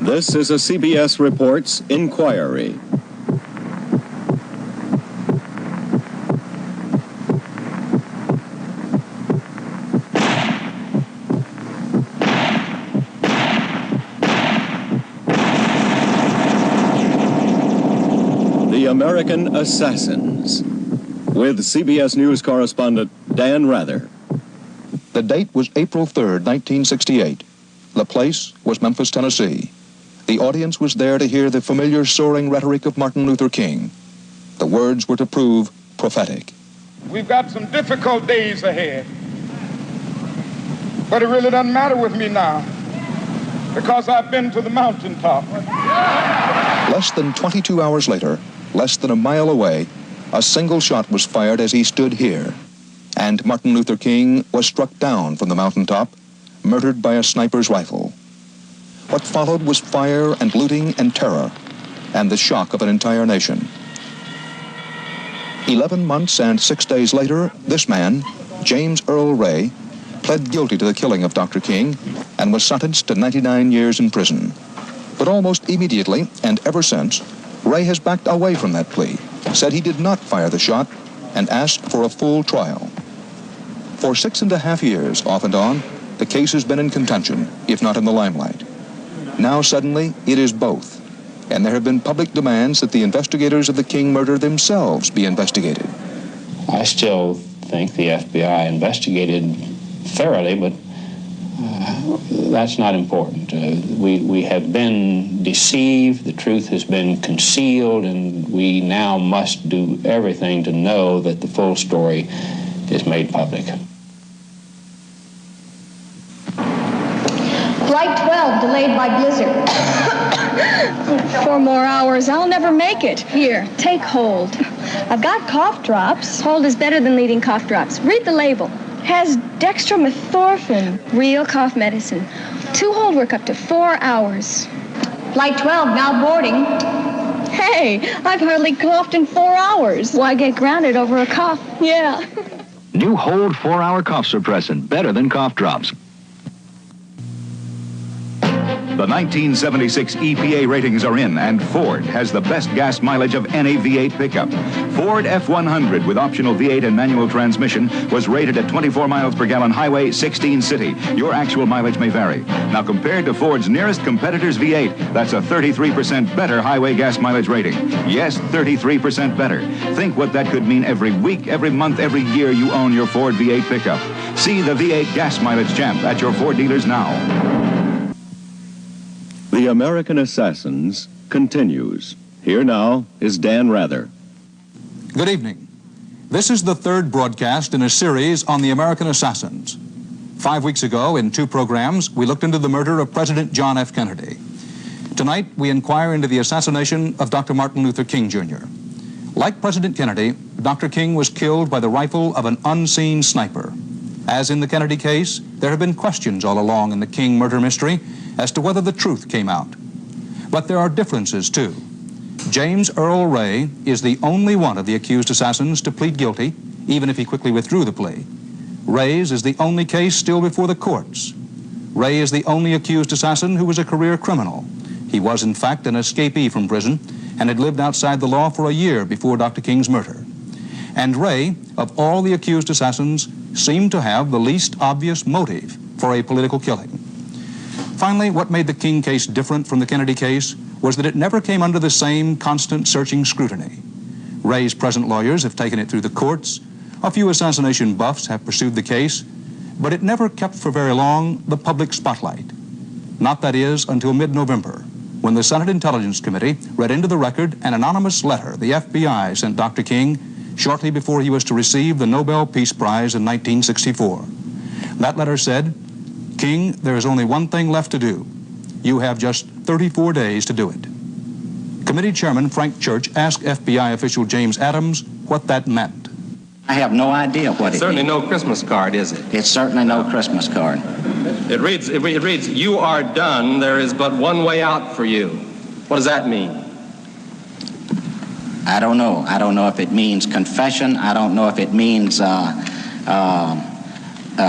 This is a CBS Reports inquiry. The American Assassins, with CBS News correspondent Dan Rather. The date was April 3rd, 1968. The place was Memphis, Tennessee. The audience was there to hear the familiar soaring rhetoric of Martin Luther King. The words were to prove prophetic. We've got some difficult days ahead, but it really doesn't matter with me now, because I've been to the mountaintop. Less than 22 hours later, less than a mile away, a single shot was fired as he stood here, and Martin Luther King was struck down from the mountaintop, murdered by a sniper's rifle. What followed was fire and looting and terror, and the shock of an entire nation. 11 months and 6 days later, this man, James Earl Ray, pled guilty to the killing of Dr. King and was sentenced to 99 years in prison. But almost immediately, and ever since, Ray has backed away from that plea, said he did not fire the shot, and asked for a full trial. For 6.5 years, off and on, the case has been in contention, if not in the limelight. Now suddenly, it is both, and there have been public demands that the investigators of the King murder themselves be investigated. I still think the FBI investigated thoroughly, but that's not important. We have been deceived, the truth has been concealed, and we now must do everything to know that the full story is made public. Flight 12 delayed by blizzard. 4 more hours. I'll never make it. Here, take hold. I've got cough drops. Hold is better than leading cough drops. Read the label. Has dextromethorphan. Real cough medicine. 2 hold work up to 4 hours. Flight 12 now boarding. Hey, I've hardly coughed in 4 hours. Why get grounded over a cough? Yeah. New Hold 4-hour cough suppressant, better than cough drops. The 1976 EPA ratings are in, and Ford has the best gas mileage of any V8 pickup. Ford F100 with optional V8 and manual transmission was rated at 24 miles per gallon highway, 16 city. Your actual mileage may vary. Now compared to Ford's nearest competitor's V8, that's a 33% better highway gas mileage rating. Yes, 33% better. Think what that could mean every week, every month, every year you own your Ford V8 pickup. See the V8 gas mileage champ at your Ford dealers now. The American Assassins continues. Here now is Dan Rather. Good evening. This is the third broadcast in a series on the American Assassins. 5 weeks ago, in 2 programs, we looked into the murder of President John F. Kennedy. Tonight, we inquire into the assassination of Dr. Martin Luther King, Jr. Like President Kennedy, Dr. King was killed by the rifle of an unseen sniper. As in the Kennedy case, there have been questions all along in the King murder mystery as to whether the truth came out. But there are differences, too. James Earl Ray is the only one of the accused assassins to plead guilty, even if he quickly withdrew the plea. Ray's is the only case still before the courts. Ray is the only accused assassin who was a career criminal. He was, in fact, an escapee from prison and had lived outside the law for a year before Dr. King's murder. And Ray, of all the accused assassins, seemed to have the least obvious motive for a political killing. Finally, what made the King case different from the Kennedy case was that it never came under the same constant searching scrutiny. Ray's present lawyers have taken it through the courts. A few assassination buffs have pursued the case, but it never kept for very long the public spotlight. Not, that is, until mid-November, when the Senate Intelligence Committee read into the record an anonymous letter the FBI sent Dr. King shortly before he was to receive the Nobel Peace Prize in 1964. That letter said, "King, there is only one thing left to do. You have just 34 days to do it." Committee Chairman Frank Church asked FBI official James Adams what that meant. I have no idea what it means. Certainly no Christmas card, is it? It's certainly no Christmas card. It reads, "You are done. There is but one way out for you." What does that mean? I don't know. I don't know if it means confession. I don't know if it means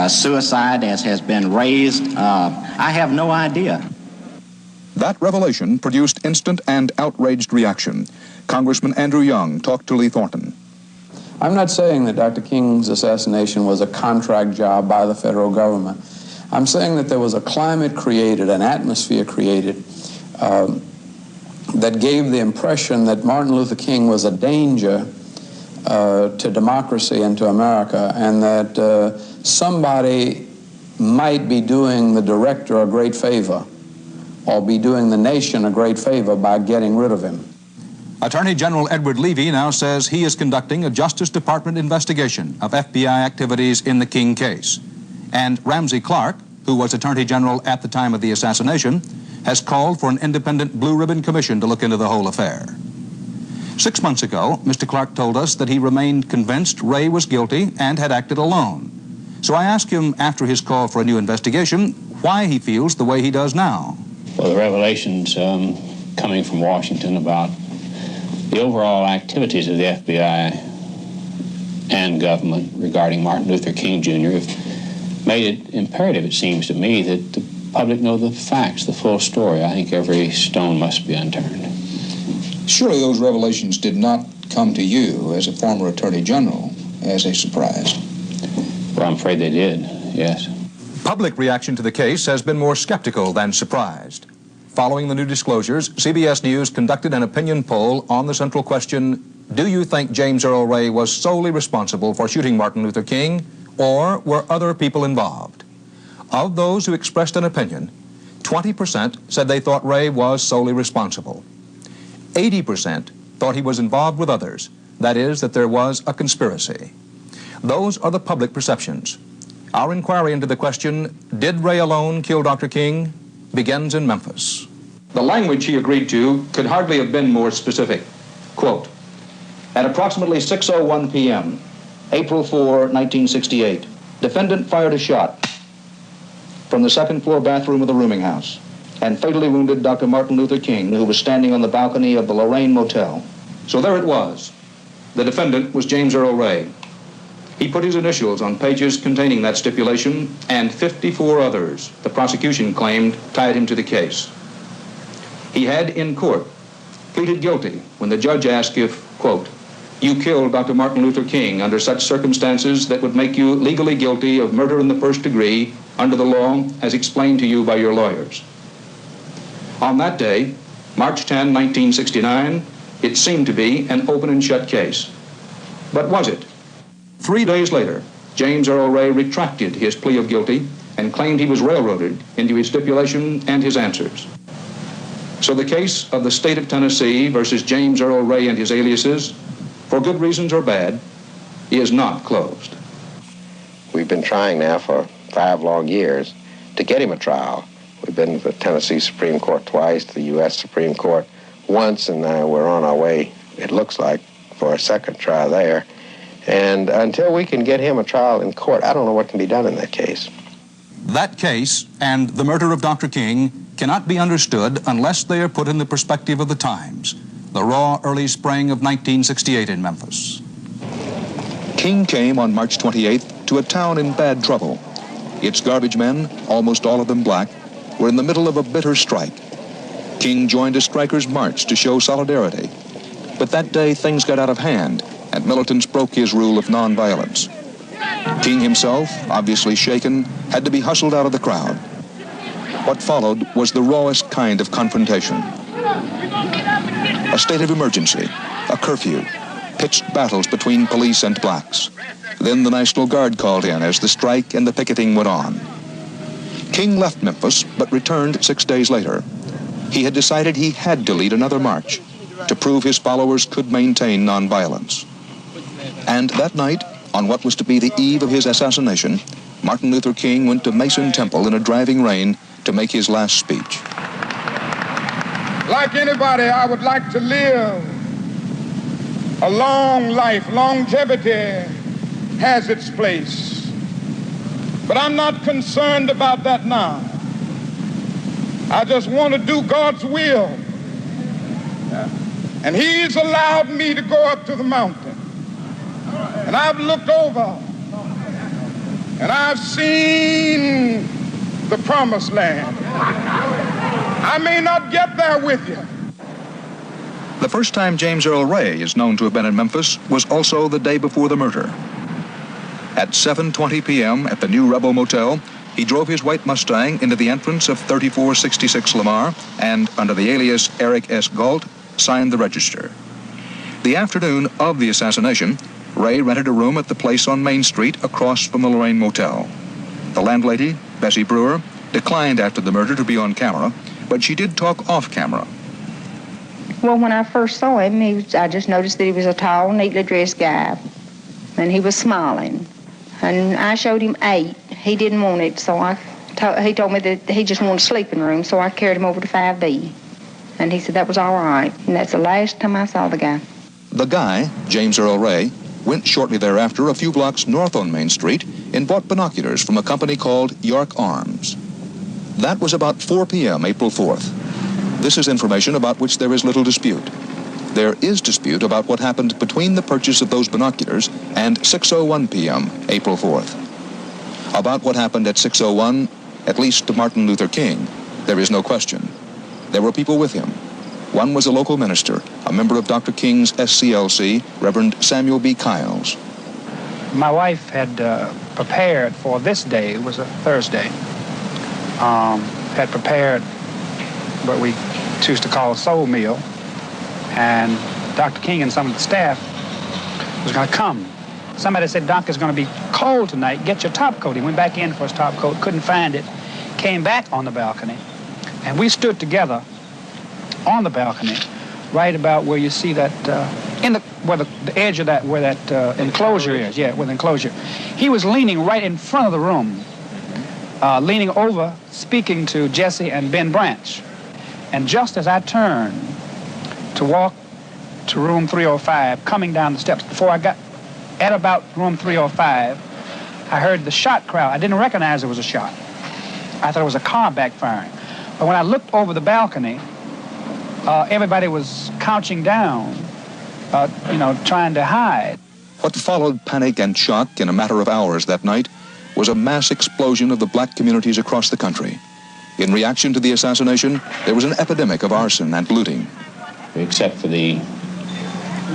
suicide, as has been raised. I have no idea. That revelation produced instant and outraged reaction. Congressman Andrew Young talked to Lee Thornton. I'm not saying that Dr. King's assassination was a contract job by the federal government. I'm saying that there was a climate created, an atmosphere created, that gave the impression that Martin Luther King was a danger to democracy and to America, and that somebody might be doing the director a great favor, or be doing the nation a great favor by getting rid of him. Attorney General Edward Levy now says he is conducting a Justice Department investigation of FBI activities in the King case. And Ramsey Clark, who was Attorney General at the time of the assassination, has called for an independent Blue Ribbon Commission to look into the whole affair. 6 months ago, Mr. Clark told us that he remained convinced Ray was guilty and had acted alone. So I asked him after his call for a new investigation why he feels the way he does now. Well, the revelations coming from Washington about the overall activities of the FBI and government regarding Martin Luther King Jr. have made it imperative, it seems to me, that the public know the facts, the full story. I think every stone must be unturned. Surely those revelations did not come to you as a former Attorney General as a surprise. Well, I'm afraid they did, yes. Public reaction to the case has been more skeptical than surprised. Following the new disclosures, CBS News conducted an opinion poll on the central question, do you think James Earl Ray was solely responsible for shooting Martin Luther King, or were other people involved? Of those who expressed an opinion, 20% said they thought Ray was solely responsible. 80% thought he was involved with others, that is, that there was a conspiracy. Those are the public perceptions. Our inquiry into the question, did Ray alone kill Dr. King, begins in Memphis. The language he agreed to could hardly have been more specific. Quote, at approximately 6:01 p.m., April 4, 1968, defendant fired a shot from the second-floor bathroom of the rooming house and fatally wounded Dr. Martin Luther King, who was standing on the balcony of the Lorraine Motel. So there it was. The defendant was James Earl Ray. He put his initials on pages containing that stipulation, and 54 others, the prosecution claimed, tied him to the case. He had, in court, pleaded guilty when the judge asked if, quote, you killed Dr. Martin Luther King under such circumstances that would make you legally guilty of murder in the first degree under the law as explained to you by your lawyers. On that day, March 10, 1969, it seemed to be an open and shut case. But was it? 3 days later, James Earl Ray retracted his plea of guilty and claimed he was railroaded into his stipulation and his answers. So the case of the state of Tennessee versus James Earl Ray and his aliases, for good reasons or bad, is not closed. We've been trying now for 5 long years to get him a trial. We've been to the Tennessee Supreme Court twice, to the U.S. Supreme Court once, and now we're on our way, it looks like, for a second trial there. And until we can get him a trial in court, I don't know what can be done in that case. That case and the murder of Dr. King cannot be understood unless they are put in the perspective of the times, the raw early spring of 1968 in Memphis. King came on March 28th to a town in bad trouble. Its garbage men, almost all of them black, were in the middle of a bitter strike. King joined a strikers' march to show solidarity. But that day things got out of hand, and militants broke his rule of nonviolence. King himself, obviously shaken, had to be hustled out of the crowd. What followed was the rawest kind of confrontation. A state of emergency, a curfew, pitched battles between police and blacks. Then the National Guard called in as the strike and the picketing went on. King left Memphis, but returned 6 days later. He had decided he had to lead another march to prove his followers could maintain nonviolence. And that night, on what was to be the eve of his assassination, Martin Luther King went to Mason Temple in a driving rain to make his last speech. Like anybody, I would like to live a long life. Longevity has its place. But I'm not concerned about that now. I just want to do God's will. And He's allowed me to go up to the mountain. And I've looked over and I've seen the promised land. I may not get there with you. The first time James Earl Ray is known to have been in Memphis was also the day before the murder. At 7:20 p.m. at the New Rebel Motel, he drove his white Mustang into the entrance of 3466 Lamar and, under the alias Eric S. Galt, signed the register. The afternoon of the assassination, Ray rented a room at the place on Main Street across from the Lorraine Motel. The landlady, Bessie Brewer, declined after the murder to be on camera, but she did talk off camera. Well, when I first saw him, I just noticed that he was a tall, neatly dressed guy, and he was smiling. And I showed him 8. He didn't want it, so he told me that he just wanted a sleeping room, so I carried him over to 5B. And he said that was all right, and that's the last time I saw the guy. The guy, James Earl Ray, went shortly thereafter a few blocks north on Main Street and bought binoculars from a company called York Arms. That was about 4 p.m. April 4th. This is information about which there is little dispute. There is dispute about what happened between the purchase of those binoculars and 6:01 p.m. April 4th. About what happened at 6:01, at least to Martin Luther King, there is no question. There were people with him. One was a local minister, a member of Dr. King's SCLC, Reverend Samuel B. Kiles. My wife had prepared for this day. It was a Thursday. Had prepared what we choose to call a soul meal, and Dr. King and some of the staff was going to come. Somebody said, "Doc, it's going to be cold tonight. Get your top coat." He went back in for his top coat, couldn't find it, came back on the balcony, and we stood together on the balcony, right about where you see that, where the edge of that, where that enclosure is. Yeah, where the enclosure. He was leaning right in front of the room, leaning over, speaking to Jesse and Ben Branch. And just as I turned to walk to room 305, coming down the steps, before I got at about room 305, I heard the shot crowd. I didn't recognize it was a shot. I thought it was a car backfiring. But when I looked over the balcony, everybody was crouching down, trying to hide. What followed panic and shock in a matter of hours that night was a mass explosion of the black communities across the country. In reaction to the assassination, there was an epidemic of arson and looting. Except for the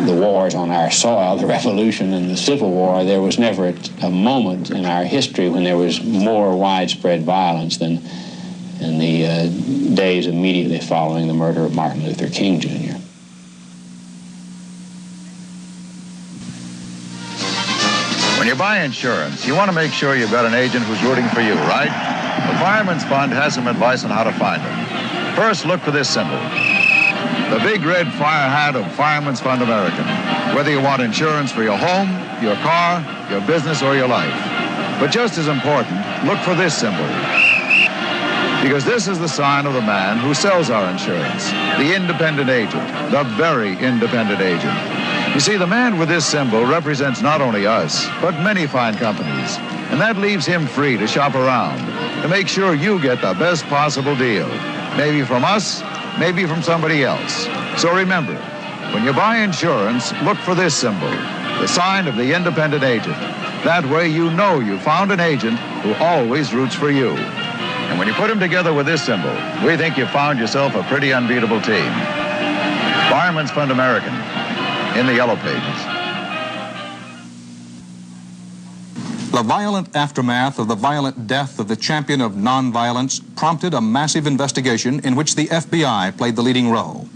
wars on our soil, the Revolution and the Civil War, there was never a moment in our history when there was more widespread violence than in the days immediately following the murder of Martin Luther King, Jr. When you buy insurance, you want to make sure you've got an agent who's rooting for you, right? The Fireman's Fund has some advice on how to find them. First, look for this symbol. The big red fire hat of Fireman's Fund American. Whether you want insurance for your home, your car, your business, or your life. But just as important, look for this symbol. Because this is the sign of the man who sells our insurance, the independent agent, the very independent agent. You see, the man with this symbol represents not only us, but many fine companies. And that leaves him free to shop around, to make sure you get the best possible deal. Maybe from us, maybe from somebody else. So remember, when you buy insurance, look for this symbol, the sign of the independent agent. That way you know you found an agent who always roots for you. And when you put them together with this symbol, we think you found yourself a pretty unbeatable team. Fireman's Fund American, in the yellow pages. The violent aftermath of the violent death of the champion of nonviolence prompted a massive investigation in which the FBI played the leading role.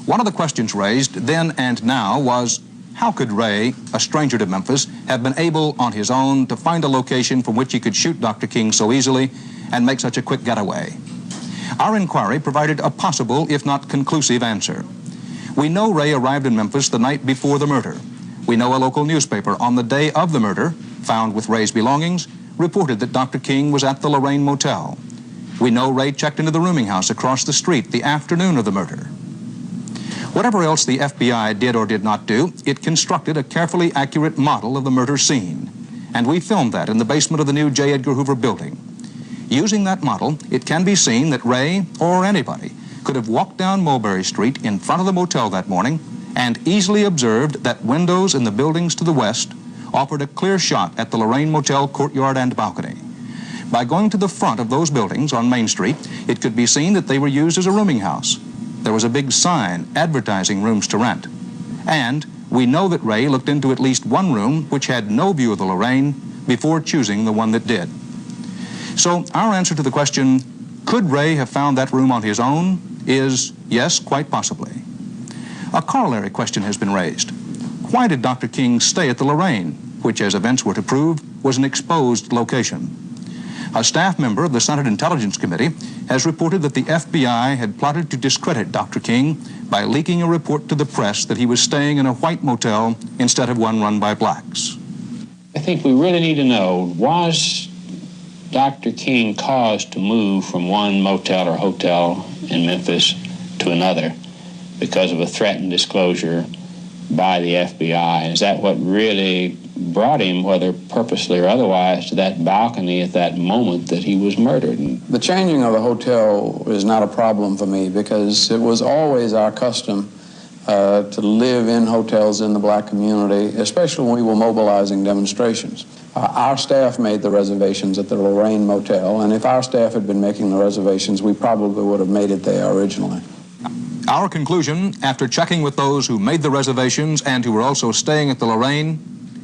One of the questions raised then and now was, how could Ray, a stranger to Memphis, have been able on his own to find a location from which he could shoot Dr. King so easily and make such a quick getaway? Our inquiry provided a possible, if not conclusive, answer. We know Ray arrived in Memphis the night before the murder. We know a local newspaper on the day of the murder, found with Ray's belongings, reported that Dr. King was at the Lorraine Motel. We know Ray checked into the rooming house across the street the afternoon of the murder. Whatever else the FBI did or did not do, it constructed a carefully accurate model of the murder scene. And we filmed that in the basement of the new J. Edgar Hoover building. Using that model, it can be seen that Ray, or anybody, could have walked down Mulberry Street in front of the motel that morning and easily observed that windows in the buildings to the west offered a clear shot at the Lorraine Motel courtyard and balcony. By going to the front of those buildings on Main Street, it could be seen that they were used as a rooming house. There was a big sign advertising rooms to rent. And we know that Ray looked into at least one room which had no view of the Lorraine before choosing the one that did. So our answer to the question, could Ray have found that room on his own, is yes, quite possibly. A corollary question has been raised. Why did Dr. King stay at the Lorraine, which, as events were to prove, was an exposed location? A staff member of the Senate Intelligence Committee has reported that the FBI had plotted to discredit Dr. King by leaking a report to the press that he was staying in a white motel instead of one run by blacks. I think we really need to know, was Dr. King caused to move from one motel or hotel in Memphis to another because of a threatened disclosure by the FBI? Is that what really brought him, whether purposely or otherwise, to that balcony at that moment that he was murdered? The changing of the hotel is not a problem for me because it was always our custom to live in hotels in the black community, especially when we were mobilizing demonstrations. Our staff made the reservations at the Lorraine Motel, and if our staff had been making the reservations, we probably would have made it there originally. Our conclusion, after checking with those who made the reservations and who were also staying at the Lorraine,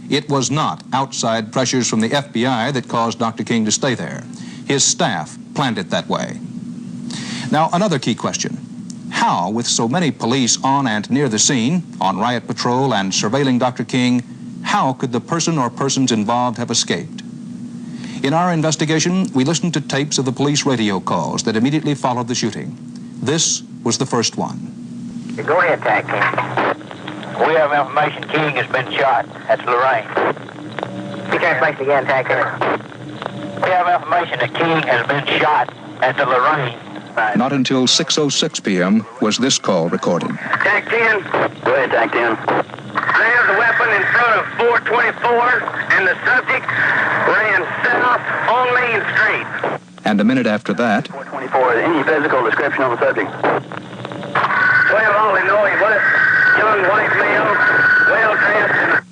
it was not outside pressures from the FBI that caused Dr. King to stay there. His staff planned it that way. Now, another key question. How, with so many police on and near the scene, on riot patrol and surveilling Dr. King, how could the person or persons involved have escaped? In our investigation, we listened to tapes of the police radio calls that immediately followed the shooting. This was the first one. Go ahead, Tag King. We have information King has been shot at Lorraine. You can't place again, Tag King. We have information that King has been shot at the Lorraine. Not until 6:06 p.m. was this call recorded. Tag 10. Go ahead, Tag 10. There's a weapon in front of 424, and the subject ran south on Main Street. And a minute after that, 424, any physical description of the subject? 12 Illinois West, young white male, well-dressed.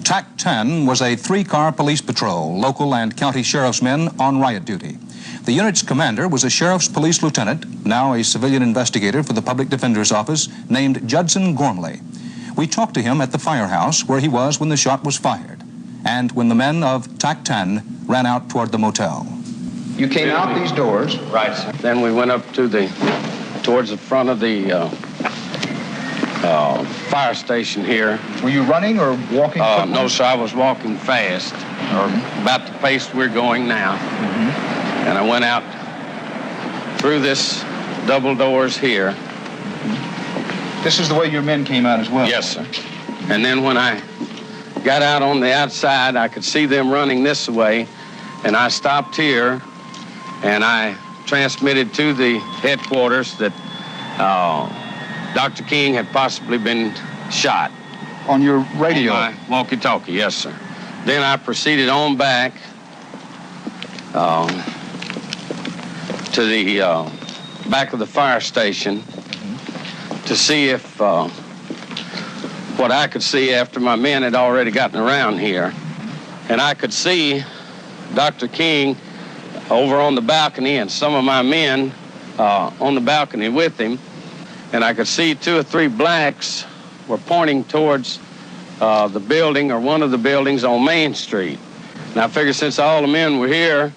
TAC 10 was a 3-car police patrol, local and county sheriff's men on riot duty. The unit's commander was a sheriff's police lieutenant, now a civilian investigator for the public defender's office, named Judson Gormley. We talked to him at the firehouse where he was when the shot was fired, and when the men of TAC 10 ran out toward the motel. You came out these doors? Right, sir. Then we went up to towards the front of the fire station here. Were you running or walking? No, sir, I was walking fast, or about the pace we're going now. And I went out through this double doors here. This is the way your men came out as well? Yes, sir. And then when I got out on the outside, I could see them running this way, and I stopped here, and I transmitted to the headquarters that Dr. King had possibly been shot. On your radio? On my walkie-talkie, yes, sir. Then I proceeded on back to the back of the fire station to see if what I could see after my men had already gotten around here. And I could see Dr. King over on the balcony and some of my men on the balcony with him. And I could see 2 or 3 blacks were pointing towards the building or one of the buildings on Main Street. And I figured since all the men were here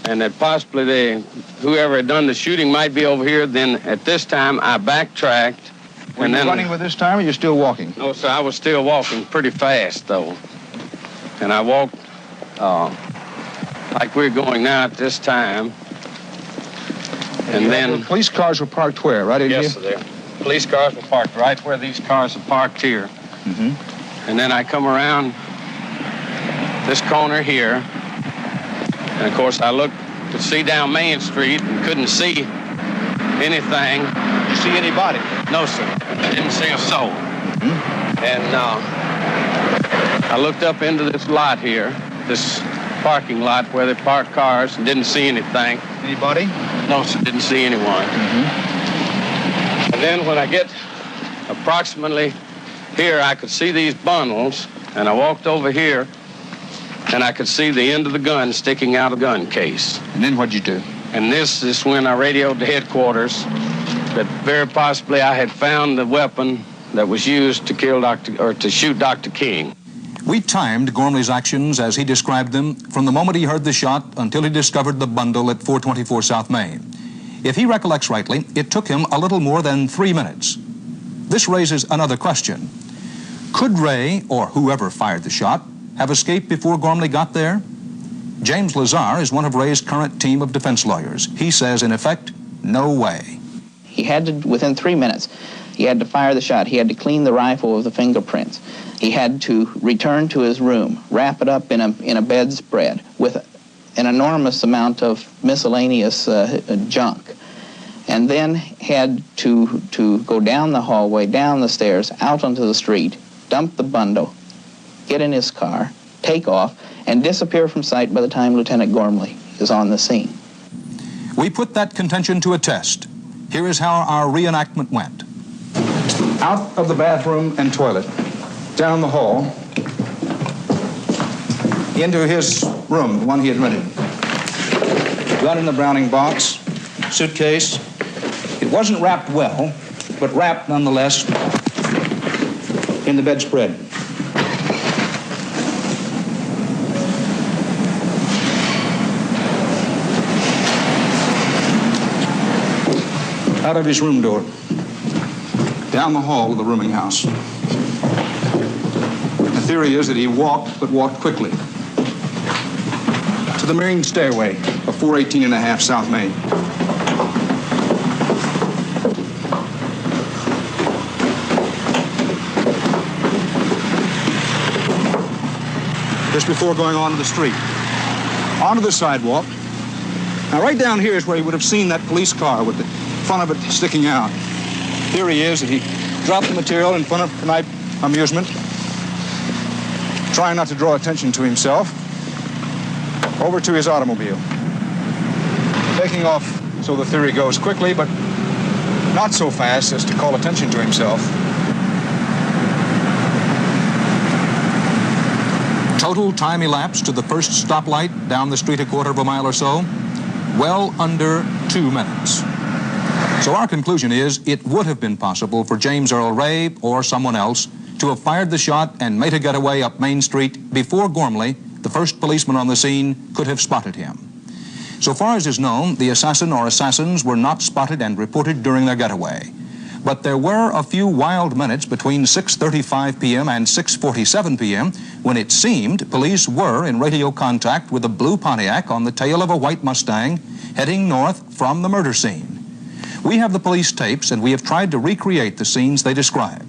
and that possibly whoever had done the shooting might be over here, then at this time I backtracked. Were you running with this time or you're still walking? No, sir, I was still walking pretty fast though. And I walked like we're going now at this time. And then... The police cars were parked where, right in here? Yes, sir. Police cars were parked right where these cars are parked here. And then I come around this corner here. And, of course, I looked to see down Main Street and couldn't see anything. Did you see anybody? No, sir. I didn't see a soul. And I looked up into this lot here, this parking lot where they park cars, and didn't see anything. Anybody? No, sir, didn't see anyone. And then when I get approximately here, I could see these bundles, and I walked over here and I could see the end of the gun sticking out of the gun case. And then what'd you do? And this is when I radioed to headquarters that very possibly I had found the weapon that was used to kill to shoot Dr. King. We timed Gormley's actions as he described them from the moment he heard the shot until he discovered the bundle at 424 South Main. If he recollects rightly, it took him a little more than 3 minutes. This raises another question. Could Ray, or whoever fired the shot, have escaped before Gormley got there? James Lazar is one of Ray's current team of defense lawyers. He says, in effect, no way. He had to, within 3 minutes, he had to fire the shot. He had to clean the rifle of the fingerprints. He had to return to his room, wrap it up in a bedspread with an enormous amount of miscellaneous junk, and then had to go down the hallway, down the stairs, out onto the street, dump the bundle, get in his car, take off, and disappear from sight by the time Lieutenant Gormley is on the scene. We put that contention to a test. Here is how our reenactment went. Out of the bathroom and toilet, down the hall, into his room, the one he had rented. Gun in the Browning box, suitcase. It wasn't wrapped well, but wrapped nonetheless in the bedspread. Out of his room door, down the hall of the rooming house. The theory is that he walked, but walked quickly, to the main stairway of 418.5 South Main. Just before going onto the street. Onto the sidewalk. Now, right down here is where he would have seen that police car with the front of it sticking out. Theory is that he dropped the material in front of night amusement, trying not to draw attention to himself, over to his automobile. Taking off, so the theory goes, quickly, but not so fast as to call attention to himself. Total time elapsed to the first stoplight down the street a quarter of a mile or so, well under 2 minutes. So our conclusion is it would have been possible for James Earl Ray or someone else to have fired the shot and made a getaway up Main Street before Gormley, the first policeman on the scene, could have spotted him. So far as is known, the assassin or assassins were not spotted and reported during their getaway. But there were a few wild minutes between 6:35 p.m. and 6:47 p.m. when it seemed police were in radio contact with a blue Pontiac on the tail of a white Mustang heading north from the murder scene. We have the police tapes, and we have tried to recreate the scenes they describe.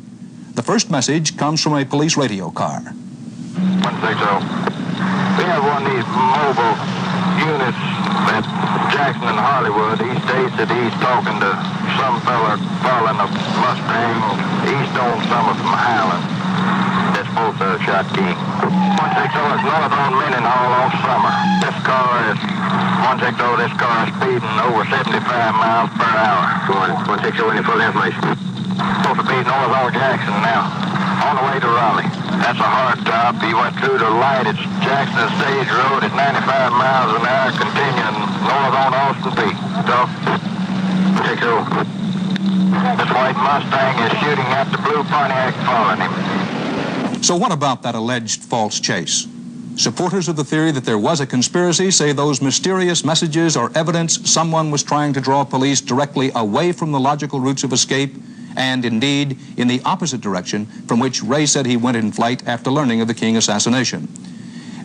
The first message comes from a police radio car. 160. We have one of these mobile units at Jackson and Hollywood. He states that he's talking to some fella following a Mustang east on Summer from Highland. That's both shot King. 160 is north on Mendenhall on Summer. This car is 160. This car is speeding over 75 miles per hour. 160, any full information? Supposed to be north on Jackson now, on the way to Raleigh. That's a hard top. He went through the light at Jackson Stage Road at 95 miles an hour, continuing north on Austin Peak. So, 160. This white Mustang is shooting at the blue Pontiac following him. So what about that alleged false chase? Supporters of the theory that there was a conspiracy say those mysterious messages are evidence someone was trying to draw police directly away from the logical routes of escape, and indeed in the opposite direction from which Ray said he went in flight after learning of the King assassination.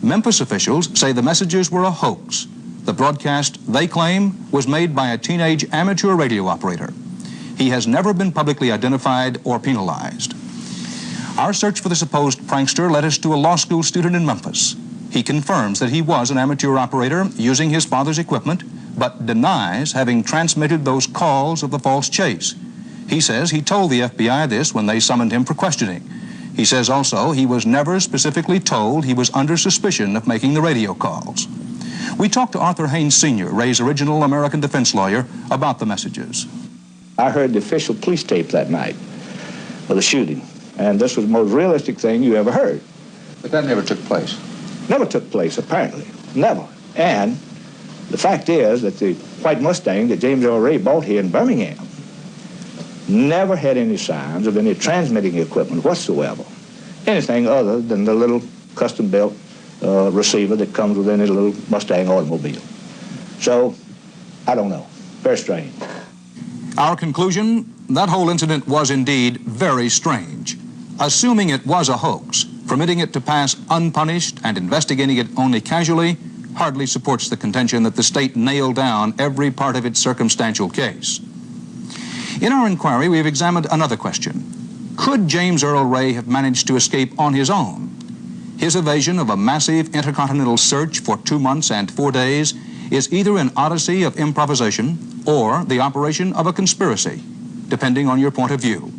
Memphis officials say the messages were a hoax. The broadcast, they claim, was made by a teenage amateur radio operator. He has never been publicly identified or penalized. Our search for the supposed prankster led us to a law school student in Memphis. He confirms that he was an amateur operator using his father's equipment, but denies having transmitted those calls of the false chase. He says he told the FBI this when they summoned him for questioning. He says also he was never specifically told he was under suspicion of making the radio calls. We talked to Arthur Haynes Sr., Ray's original American defense lawyer, about the messages. I heard the official police tape that night of the shooting, and this was the most realistic thing you ever heard. But that never took place. Never took place, apparently. Never. And the fact is that the white Mustang that James Earl Ray bought here in Birmingham never had any signs of any transmitting equipment whatsoever. Anything other than the little custom-built receiver that comes with any little Mustang automobile. So, I don't know. Very strange. Our conclusion, that whole incident was indeed very strange. Assuming it was a hoax, permitting it to pass unpunished and investigating it only casually hardly supports the contention that the state nailed down every part of its circumstantial case. In our inquiry, we have examined another question. Could James Earl Ray have managed to escape on his own? His evasion of a massive intercontinental search for 2 months and 4 days is either an odyssey of improvisation or the operation of a conspiracy, depending on your point of view.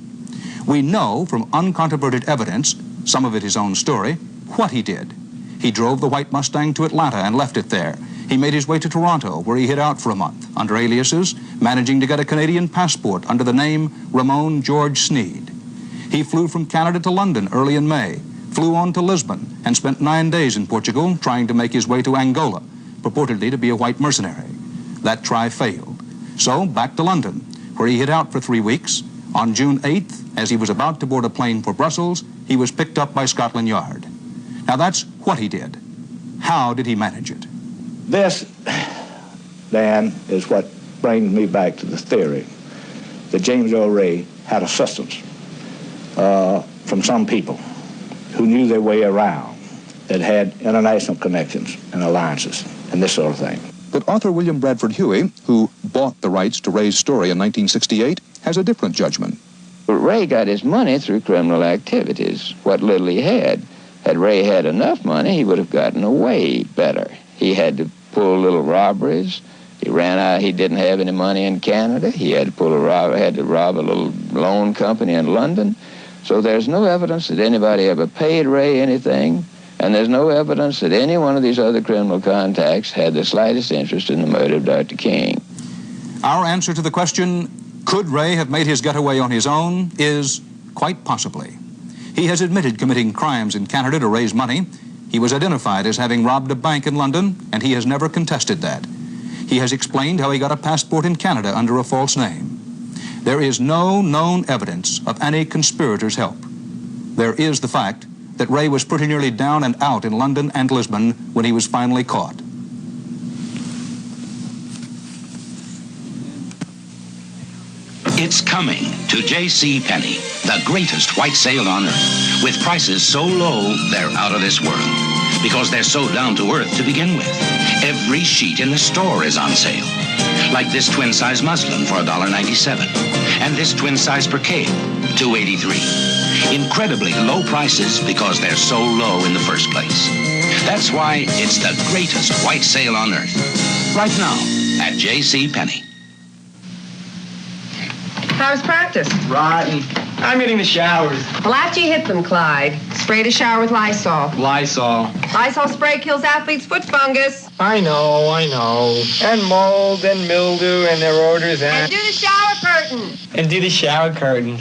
We know from uncontroverted evidence, some of it his own story, what he did. He drove the white Mustang to Atlanta and left it there. He made his way to Toronto, where he hid out for a month under aliases, managing to get a Canadian passport under the name Ramon George Sneed. He flew from Canada to London early in May, flew on to Lisbon, and spent 9 days in Portugal trying to make his way to Angola, purportedly to be a white mercenary. That try failed. So back to London, where he hid out for 3 weeks. On June 8th, as he was about to board a plane for Brussels, he was picked up by Scotland Yard. Now that's what he did. How did he manage it? This, Dan, is what brings me back to the theory that James Earl Ray had assistance from some people who knew their way around, that had international connections and alliances and this sort of thing. But author William Bradford Huey, who bought the rights to Ray's story in 1968, has a different judgment. But Ray got his money through criminal activities, what little he had. Had Ray had enough money, he would have gotten away better. He had to pull little robberies. He ran out, he didn't have any money in Canada. He had to rob a little loan company in London. So there's no evidence that anybody ever paid Ray anything, and there's no evidence that any one of these other criminal contacts had the slightest interest in the murder of Dr. King. Our answer to the question, could Ray have made his getaway on his own, is quite possibly. He has admitted committing crimes in Canada to raise money. He was identified as having robbed a bank in London, and he has never contested that. He has explained how he got a passport in Canada under a false name. There is no known evidence of any conspirator's help. There is the fact that Ray was pretty nearly down and out in London and Lisbon when he was finally caught. It's coming to J.C. Penney, the greatest white sale on earth, with prices so low they're out of this world, because they're so down to earth to begin with. Every sheet in the store is on sale, like this twin-size muslin for $1.97, and this twin-size percale, $2.83. Incredibly low prices because they're so low in the first place. That's why it's the greatest white sale on earth, right now at J.C. Penney. How's practice? Rotten. I'm hitting the showers. Well, after you hit them, Clyde, spray the shower with Lysol. Lysol. Lysol spray kills athlete's foot fungus. I know. And mold and mildew and their odors And do the shower curtain. And do the shower curtain.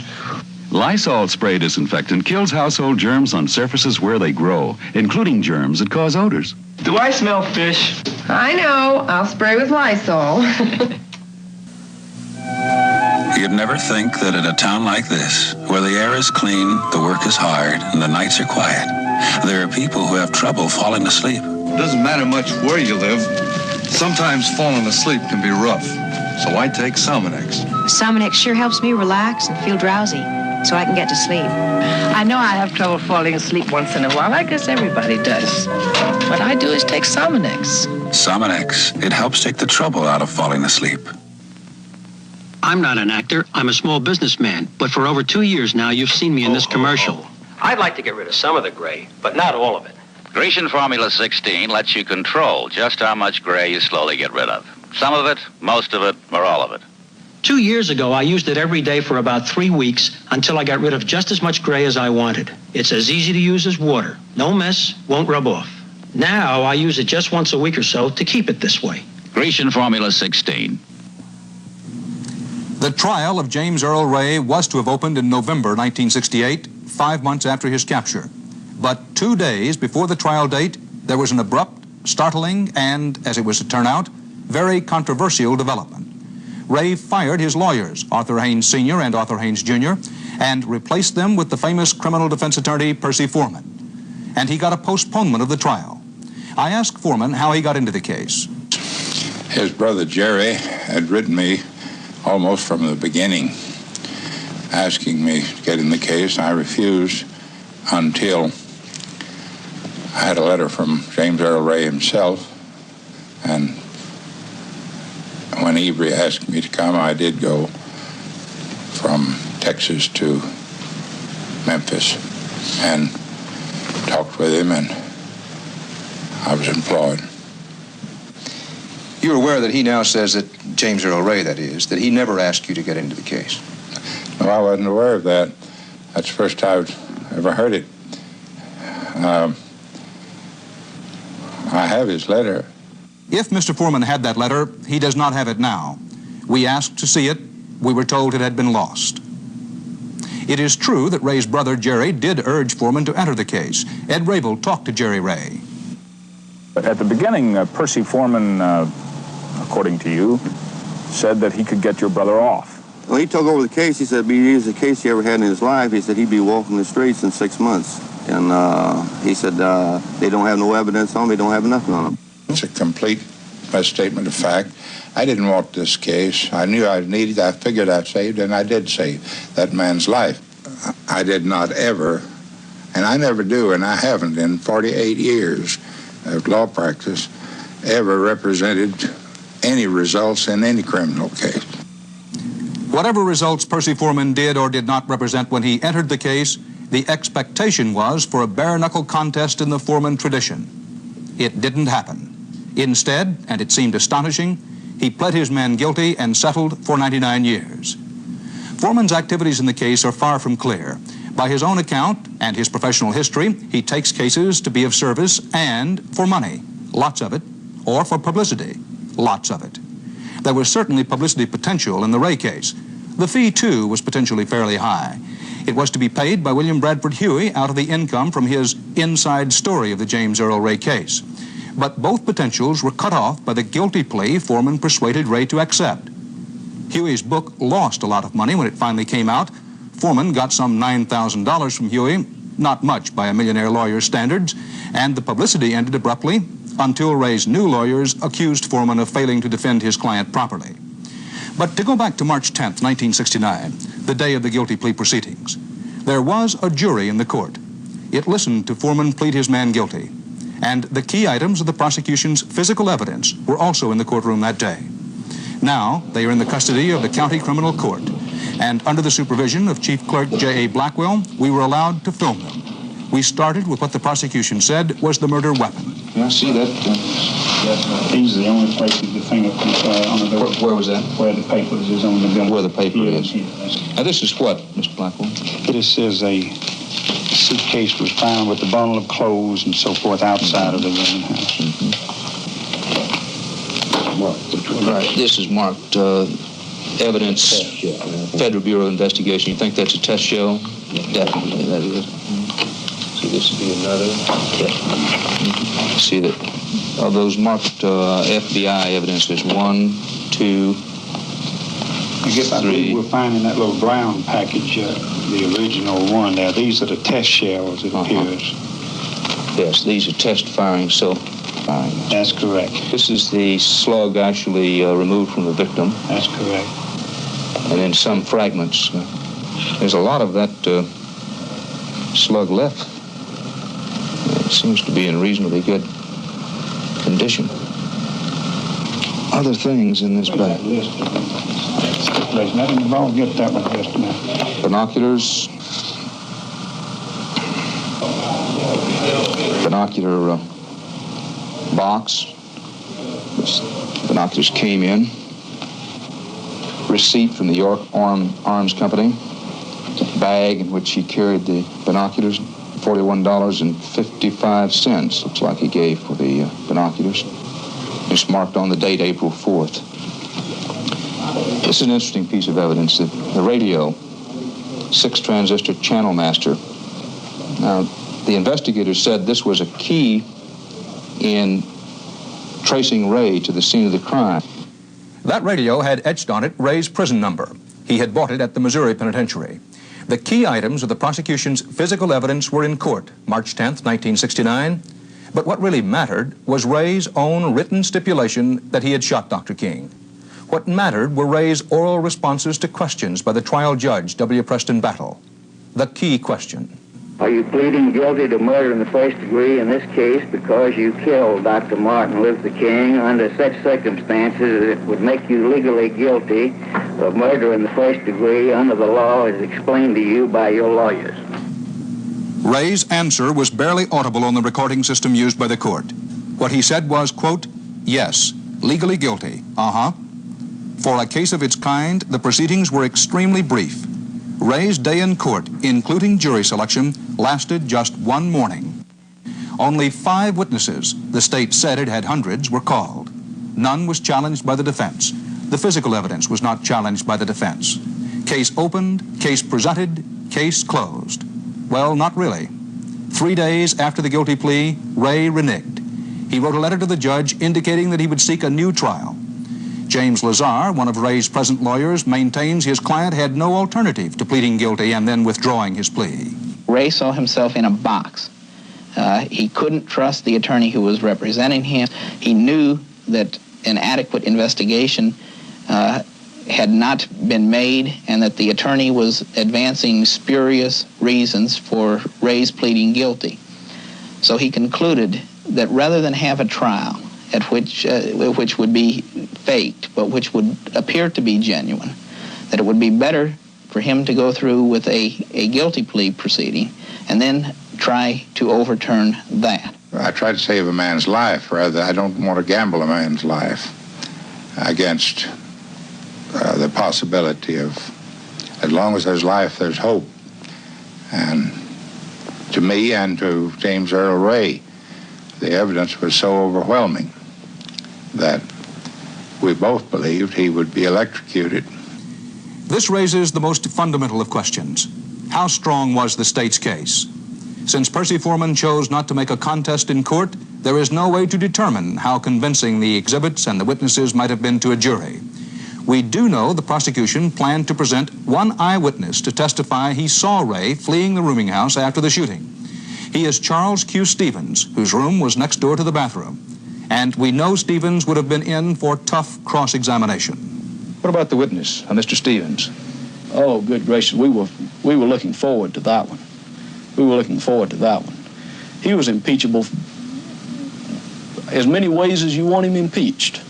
Lysol spray disinfectant kills household germs on surfaces where they grow, including germs that cause odors. Do I smell fish? I know. I'll spray with Lysol. You'd never think that in a town like this, where the air is clean, the work is hard, and the nights are quiet, there are people who have trouble falling asleep. It doesn't matter much where you live. Sometimes falling asleep can be rough. So I take Salmonex. Salmonex sure helps me relax and feel drowsy, so I can get to sleep. I know I have trouble falling asleep once in a while. I guess everybody does. What I do is take Salmonex. Salmonex, it helps take the trouble out of falling asleep. I'm not an actor, I'm a small businessman, but for over 2 years now, you've seen me in this commercial. I'd like to get rid of some of the gray, but not all of it. Grecian Formula 16 lets you control just how much gray you slowly get rid of. Some of it, most of it, or all of it. 2 years ago, I used it every day for about 3 weeks until I got rid of just as much gray as I wanted. It's as easy to use as water. No mess, won't rub off. Now, I use it just once a week or so to keep it this way. Grecian Formula 16. The trial of James Earl Ray was to have opened in November 1968, 5 months after his capture. But 2 days before the trial date, there was an abrupt, startling, and, as it was to turn out, very controversial development. Ray fired his lawyers, Arthur Haynes Sr. and Arthur Haynes Jr., and replaced them with the famous criminal defense attorney Percy Foreman. And he got a postponement of the trial. I asked Foreman how he got into the case. His brother Jerry had written me almost from the beginning, asking me to get in the case. I refused until I had a letter from James Earl Ray himself, and when Avery asked me to come, I did go from Texas to Memphis and talked with him, and I was employed. You're aware that he now says that, James Earl Ray that is, that he never asked you to get into the case? No, I wasn't aware of that. That's the first I've ever heard it. I have his letter. If Mr. Foreman had that letter, he does not have it now. We asked to see it. We were told it had been lost. It is true that Ray's brother, Jerry, did urge Foreman to enter the case. Ed Rabel talked to Jerry Ray. At the beginning, Percy Foreman, according to you, said that he could get your brother off. When he took over the case, he said it'd be the easiest case he ever had in his life. He said he'd be walking the streets in 6 months. And he said they don't have no evidence on him, they don't have nothing on him. It's a complete misstatement of fact. I didn't want this case. I knew I needed, I figured I'd saved, and I did save that man's life. I did not ever, and I never do, and I haven't in 48 years of law practice, ever represented any results in any criminal case. Whatever results Percy Foreman did or did not represent when he entered the case, the expectation was for a bare-knuckle contest in the Foreman tradition. It didn't happen. Instead, and it seemed astonishing, he pled his men guilty and settled for 99 years. Foreman's activities in the case are far from clear. By his own account and his professional history, he takes cases to be of service and for money, lots of it, or for publicity, lots of it. There was certainly publicity potential in the Ray case. The fee, too, was potentially fairly high. It was to be paid by William Bradford Huey out of the income from his inside story of the James Earl Ray case. But both potentials were cut off by the guilty plea Foreman persuaded Ray to accept. Huey's book lost a lot of money when it finally came out. Foreman got some $9,000 from Huey, not much by a millionaire lawyer's standards, and the publicity ended abruptly until Ray's new lawyers accused Foreman of failing to defend his client properly. But to go back to March 10th, 1969, the day of the guilty plea proceedings, there was a jury in the court. It listened to Foreman plead his man guilty, and the key items of the prosecution's physical evidence were also in the courtroom that day. Now, they are in the custody of the county criminal court, and under the supervision of Chief Clerk J.A. Blackwell, we were allowed to film them. We started with what the prosecution said was the murder weapon. Yeah, I see that. These are the only places the fingerprints are on the door. Where was that? Where the paper is on the gun. Where the paper is. Now, this is what, Mr. Blackwell? This is a suitcase was found with a bundle of clothes and so forth outside of the room house. Right. This is marked evidence, Federal Bureau of Investigation. You think that's a test shell? Definitely, that is. See, this would be another. Yeah. See that of those marked FBI evidence, there's 1, 2, I guess 3. I believe we're finding that little brown package, the original one there. These are the test shells, it appears. Yes, these are test firing silk firing. That's correct. This is the slug actually removed from the victim. That's correct. And in some fragments, there's a lot of that slug left. It seems to be in reasonably good condition. Other things in this bag. I'll get that one just now. Binoculars. Binocular box, which binoculars came in. Receipt from the York Arms Company. Bag in which he carried the binoculars. $41.55 looks like he gave for the binoculars. It's marked on the date April 4th. This is an interesting piece of evidence. The radio, 6-transistor channel master. Now, the investigators said this was a key in tracing Ray to the scene of the crime. That radio had etched on it Ray's prison number. He had bought it at the Missouri Penitentiary. The key items of the prosecution's physical evidence were in court, March 10th, 1969. But what really mattered was Ray's own written stipulation that he had shot Dr. King. What mattered were Ray's oral responses to questions by the trial judge, W. Preston Battle. The key question. Are you pleading guilty to murder in the first degree in this case because you killed Dr. Martin Luther King under such circumstances it would make you legally guilty of murder in the first degree under the law as explained to you by your lawyers? Ray's answer was barely audible on the recording system used by the court. What he said was, quote, yes, legally guilty, For a case of its kind, the proceedings were extremely brief. Ray's day in court, including jury selection, lasted just one morning. Only 5 witnesses, the state said it had hundreds, were called. None was challenged by the defense. The physical evidence was not challenged by the defense. Case opened, case presented, case closed. Well, not really. 3 days after the guilty plea, Ray reneged. He wrote a letter to the judge indicating that he would seek a new trial. James Lazar, one of Ray's present lawyers, maintains his client had no alternative to pleading guilty and then withdrawing his plea. Ray saw himself in a box. He couldn't trust the attorney who was representing him. He knew that an adequate investigation had not been made and that the attorney was advancing spurious reasons for Ray's pleading guilty. So he concluded that rather than have a trial at which would be faked, but which would appear to be genuine, that it would be better for him to go through with a guilty plea proceeding and then try to overturn that. I try to save a man's life, rather. I don't want to gamble a man's life against the possibility of, as long as there's life, there's hope. And to me and to James Earl Ray, the evidence was so overwhelming that we both believed he would be electrocuted. This raises the most fundamental of questions. How strong was the state's case? Since Percy Foreman chose not to make a contest in court, there is no way to determine how convincing the exhibits and the witnesses might have been to a jury. We do know the prosecution planned to present one eyewitness to testify he saw Ray fleeing the rooming house after the shooting. He is Charles Q. Stevens, whose room was next door to the bathroom. And we know Stevens would have been in for tough cross-examination. What about the witness, Mr. Stevens? Oh, good gracious, we were looking forward to that one. We were looking forward to that one. He was impeachable as many ways as you want him impeached.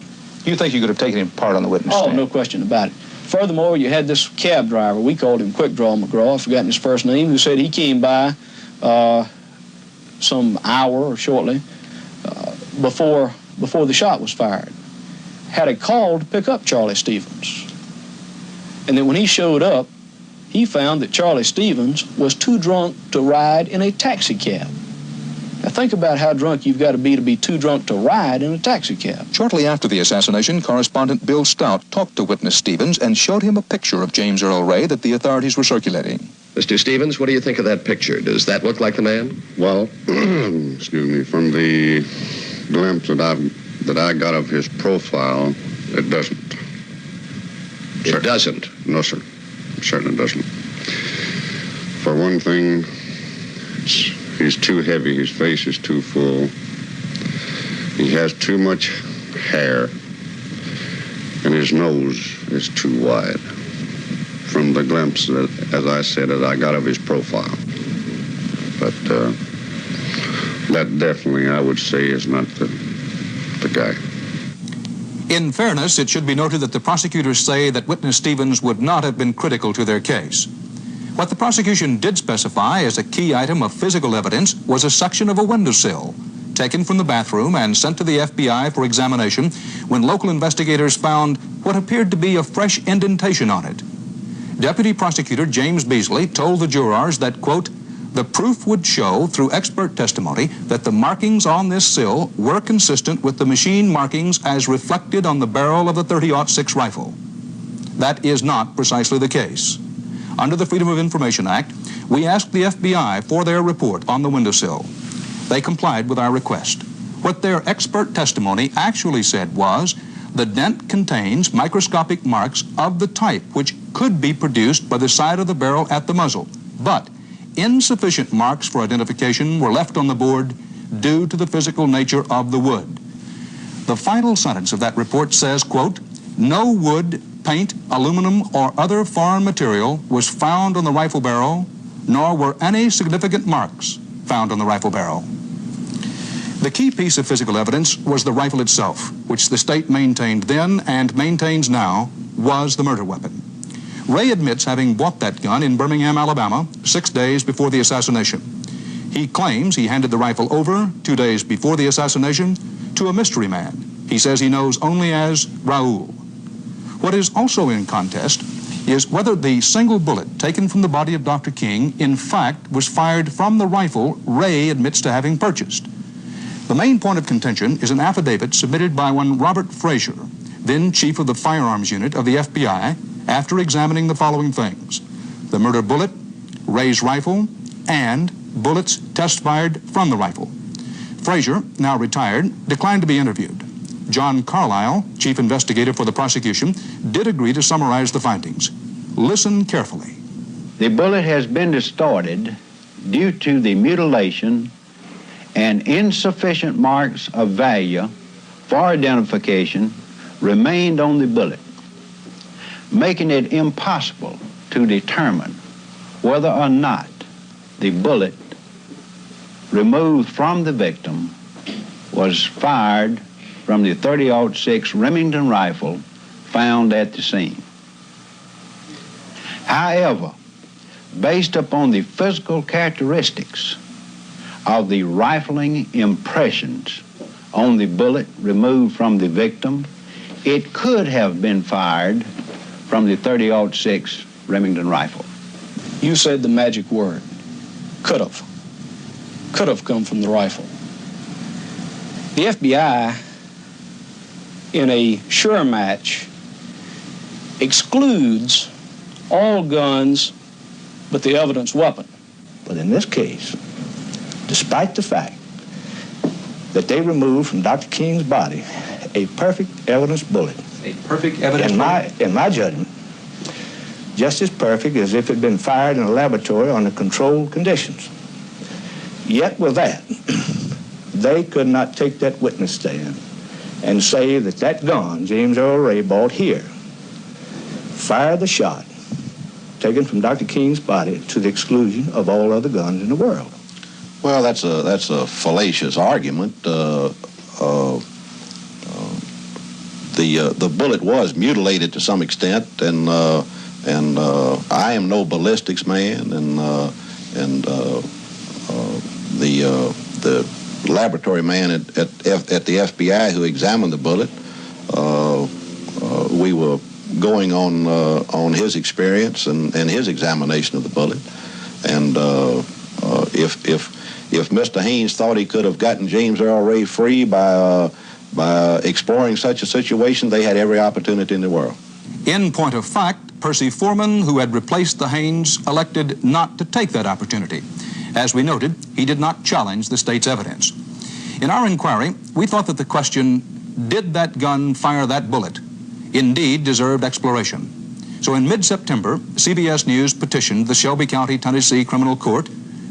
You think you could have taken him part on the witness stand? Oh, no question about it. Furthermore, you had this cab driver, we called him Quick Draw McGraw, I've forgotten his first name, who said he came by some hour or shortly before the shot was fired, had a call to pick up Charlie Stevens. And then when he showed up, he found that Charlie Stevens was too drunk to ride in a taxi cab. Now think about how drunk you've got to be too drunk to ride in a taxi cab. Shortly after the assassination, correspondent Bill Stout talked to witness Stevens and showed him a picture of James Earl Ray that the authorities were circulating. Mr. Stevens, what do you think of that picture? Does that look like the man? Well, excuse me, from the glimpse that I got of his profile, it doesn't. It doesn't? No, sir. It certainly doesn't. For one thing, he's too heavy. His face is too full. He has too much hair. And his nose is too wide. From the glimpse that, as I said, that I got of his profile. But that definitely, I would say, is not the guy. In fairness, it should be noted that the prosecutors say that witness Stevens would not have been critical to their case. What the prosecution did specify as a key item of physical evidence was a section of a windowsill taken from the bathroom and sent to the FBI for examination when local investigators found what appeared to be a fresh indentation on it. Deputy Prosecutor James Beasley told the jurors that, quote, the proof would show through expert testimony that the markings on this sill were consistent with the machine markings as reflected on the barrel of the .30-06 rifle. That is not precisely the case. Under the Freedom of Information Act, we asked the FBI for their report on the windowsill. They complied with our request. What their expert testimony actually said was, the dent contains microscopic marks of the type which could be produced by the side of the barrel at the muzzle, but insufficient marks for identification were left on the board due to the physical nature of the wood. The final sentence of that report says, quote, no wood, paint, aluminum, or other foreign material was found on the rifle barrel, nor were any significant marks found on the rifle barrel. The key piece of physical evidence was the rifle itself, which the state maintained then and maintains now was the murder weapon. Ray admits having bought that gun in Birmingham, Alabama, 6 days before the assassination. He claims he handed the rifle over 2 days before the assassination to a mystery man he says he knows only as Raoul. What is also in contest is whether the single bullet taken from the body of Dr. King in fact was fired from the rifle Ray admits to having purchased. The main point of contention is an affidavit submitted by one Robert Frazier, then chief of the firearms unit of the FBI, after examining the following things: the murder bullet, Ray's rifle, and bullets test-fired from the rifle. Frazier, now retired, declined to be interviewed. John Carlisle, chief investigator for the prosecution, did agree to summarize the findings. Listen carefully. The bullet has been distorted due to the mutilation and insufficient marks of value for identification remained on the bullet, making it impossible to determine whether or not the bullet removed from the victim was fired from the .30-06 Remington rifle found at the scene. However, based upon the physical characteristics of the rifling impressions on the bullet removed from the victim, it could have been fired from the .30-06 Remington rifle. You said the magic word, could have. Could have come from the rifle. The FBI, in a sure match, excludes all guns but the evidence weapon. But in this case, despite the fact that they removed from Dr. King's body a perfect evidence bullet, a perfect evidence bullet? In my judgment, just as perfect as if it had been fired in a laboratory under controlled conditions. Yet with that, they could not take that witness stand and say that that gun James Earl Ray bought here fired the shot taken from Dr. King's body to the exclusion of all other guns in the world. Well, that's a fallacious argument. The bullet was mutilated to some extent, and I am no ballistics man, and the laboratory man at the FBI who examined the bullet, we were going on his experience and his examination of the bullet, and if Mr. Haynes thought he could have gotten James Earl Ray free by exploring such a situation, they had every opportunity in the world. In point of fact, Percy Foreman, who had replaced the Haynes, elected not to take that opportunity. As we noted, he did not challenge the state's evidence. In our inquiry, we thought that the question, did that gun fire that bullet, indeed deserved exploration. So in mid-September, CBS News petitioned the Shelby County, Tennessee Criminal Court,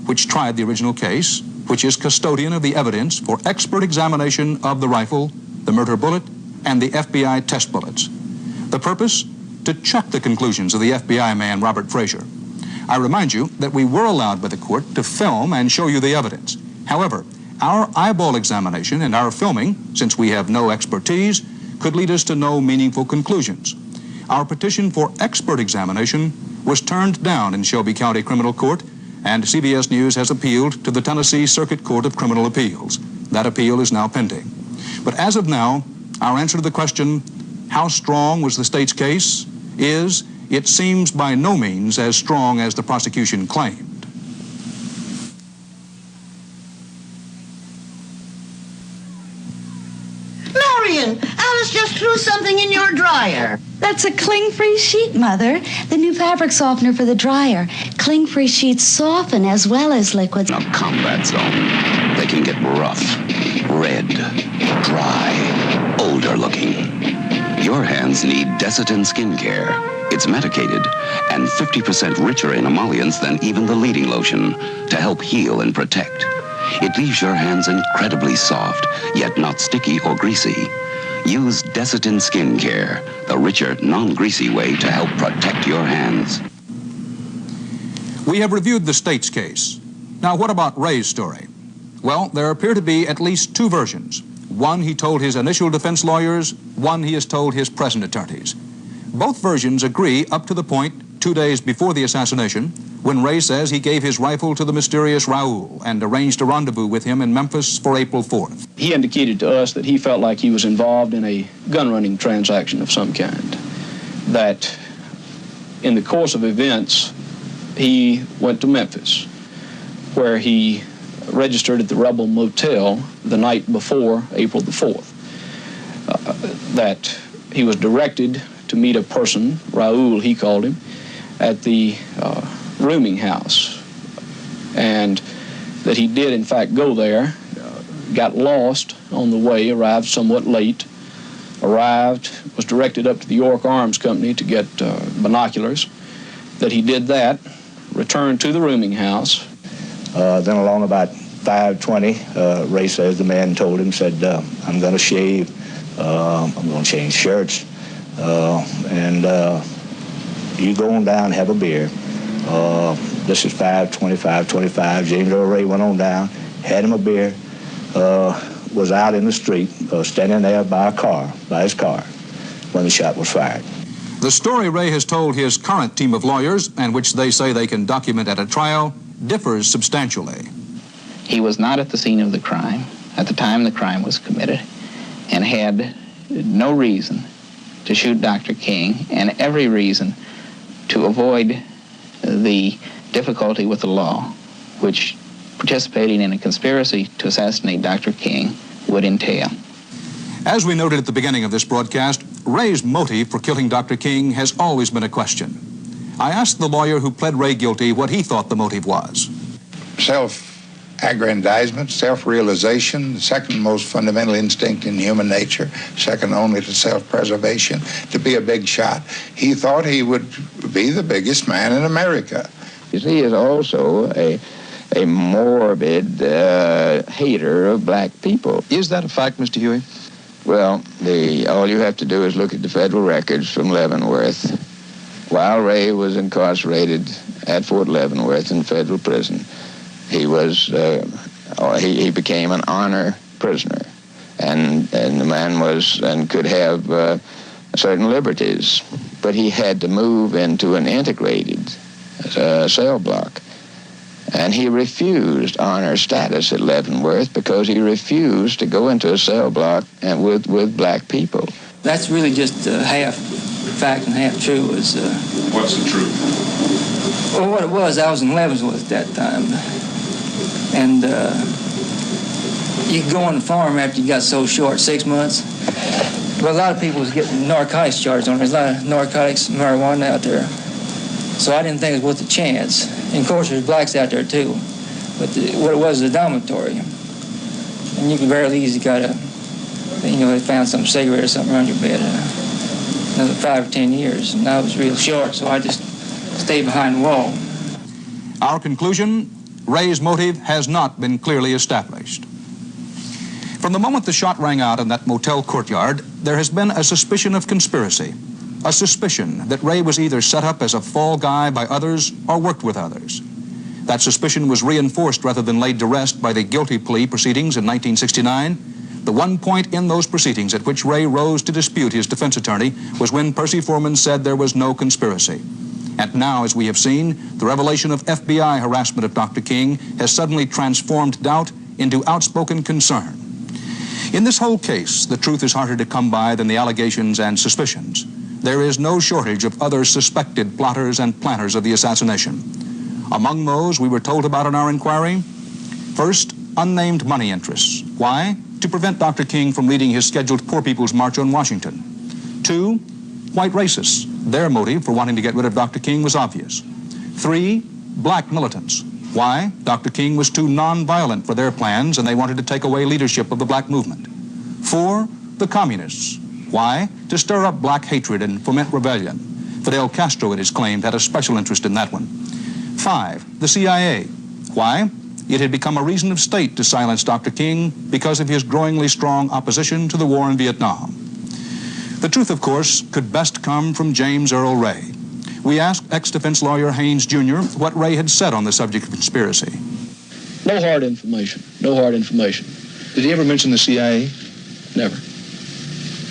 which tried the original case, which is custodian of the evidence for expert examination of the rifle, the murder bullet, and the FBI test bullets. The purpose? To check the conclusions of the FBI man, Robert Frazier. I remind you that we were allowed by the court to film and show you the evidence. However, our eyeball examination and our filming, since we have no expertise, could lead us to no meaningful conclusions. Our petition for expert examination was turned down in Shelby County Criminal Court, and CBS News has appealed to the Tennessee Circuit Court of Criminal Appeals. That appeal is now pending. But as of now, our answer to the question, how strong was the state's case, is it seems by no means as strong as the prosecution claimed. Marion, Alice just threw something in your dryer. That's a cling-free sheet, Mother. The new fabric softener for the dryer. Cling-free sheets soften as well as liquids. A combat zone. They can get get rough, red, dry, older looking. Your hands need Desitin skincare. It's medicated and 50% richer in emollients than even the leading lotion to help heal and protect. It leaves your hands incredibly soft, yet not sticky or greasy. Use Desitin skincare, the richer, non-greasy way to help protect your hands. We have reviewed the state's case. Now, what about Ray's story? Well, there appear to be at least two versions. One he told his initial defense lawyers, one he has told his present attorneys. Both versions agree up to the point 2 days before the assassination, when Ray says he gave his rifle to the mysterious Raul and arranged a rendezvous with him in Memphis for April 4th. He indicated to us that he felt like he was involved in a gun-running transaction of some kind, that in the course of events, he went to Memphis, where he registered at the Rebel Motel the night before April the 4th, that he was directed to meet a person, Raul he called him, at the rooming house, and that he did in fact go there, got lost on the way, arrived somewhat late, was directed up to the York Arms Company to get binoculars, that he did that, returned to the rooming house. Then along about 5:20, Ray says the man told him, said, I'm going to shave, I'm going to change shirts, and you go on down and have a beer. This is 5:25. James Earl Ray went on down, had him a beer, was out in the street, standing there by his car, when the shot was fired. The story Ray has told his current team of lawyers, and which they say they can document at a trial, differs substantially. He was not at the scene of the crime at the time the crime was committed and had no reason to shoot Dr. King and every reason to avoid the difficulty with the law, which participating in a conspiracy to assassinate Dr. King would entail. As we noted at the beginning of this broadcast, Ray's motive for killing Dr. King has always been a question. I asked the lawyer who pled Ray guilty what he thought the motive was. Self-aggrandizement, self-realization, the second most fundamental instinct in human nature, second only to self-preservation, to be a big shot. He thought he would be the biggest man in America. You see, he is also a morbid hater of black people. Is that a fact, Mr. Huey? Well, all you have to do is look at the federal records from Leavenworth. While Ray was incarcerated at Fort Leavenworth in federal prison, he became an honor prisoner, and the man could have certain liberties, but he had to move into an integrated cell block. And he refused honor status at Leavenworth because he refused to go into a cell block and with black people. That's really just half fact and half true. What's the truth? Well, what it was, I was in Leavenworth at that time. And you could go on the farm after you got so short, 6 months. But a lot of people was getting narcotics charged on it. There's a lot of narcotics and marijuana out there. So I didn't think it was worth a chance. And of course, there's blacks out there too. But what it was a dormitory. And you could very easily they found some cigarette or something around your bed. Another 5 or 10 years. And I was real short, so I just stayed behind the wall. Our conclusion, Ray's motive has not been clearly established. From the moment the shot rang out in that motel courtyard, there has been a suspicion of conspiracy. A suspicion that Ray was either set up as a fall guy by others or worked with others. That suspicion was reinforced rather than laid to rest by the guilty plea proceedings in 1969. The one point in those proceedings at which Ray rose to dispute his defense attorney was when Percy Foreman said there was no conspiracy. And now, as we have seen, the revelation of FBI harassment of Dr. King has suddenly transformed doubt into outspoken concern. In this whole case, the truth is harder to come by than the allegations and suspicions. There is no shortage of other suspected plotters and planners of the assassination. Among those we were told about in our inquiry, first, unnamed money interests. Why? To prevent Dr. King from leading his scheduled Poor People's March on Washington. 2, white racists. Their motive for wanting to get rid of Dr. King was obvious. 3, black militants. Why? Dr. King was too nonviolent for their plans and they wanted to take away leadership of the black movement. 4, the communists. Why? To stir up black hatred and foment rebellion. Fidel Castro, it is claimed, had a special interest in that one. 5, the CIA. Why? It had become a reason of state to silence Dr. King because of his growingly strong opposition to the war in Vietnam. The truth, of course, could best come from James Earl Ray. We asked ex-defense lawyer Haynes Jr. what Ray had said on the subject of conspiracy. No hard information. No hard information. Did he ever mention the CIA? Never.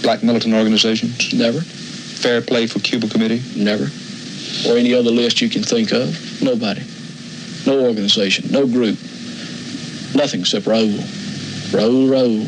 Black militant organizations? Never. Fair Play for Cuba Committee? Never. Or any other list you can think of? Nobody. No organization. No group. Nothing except Raoul. Raoul.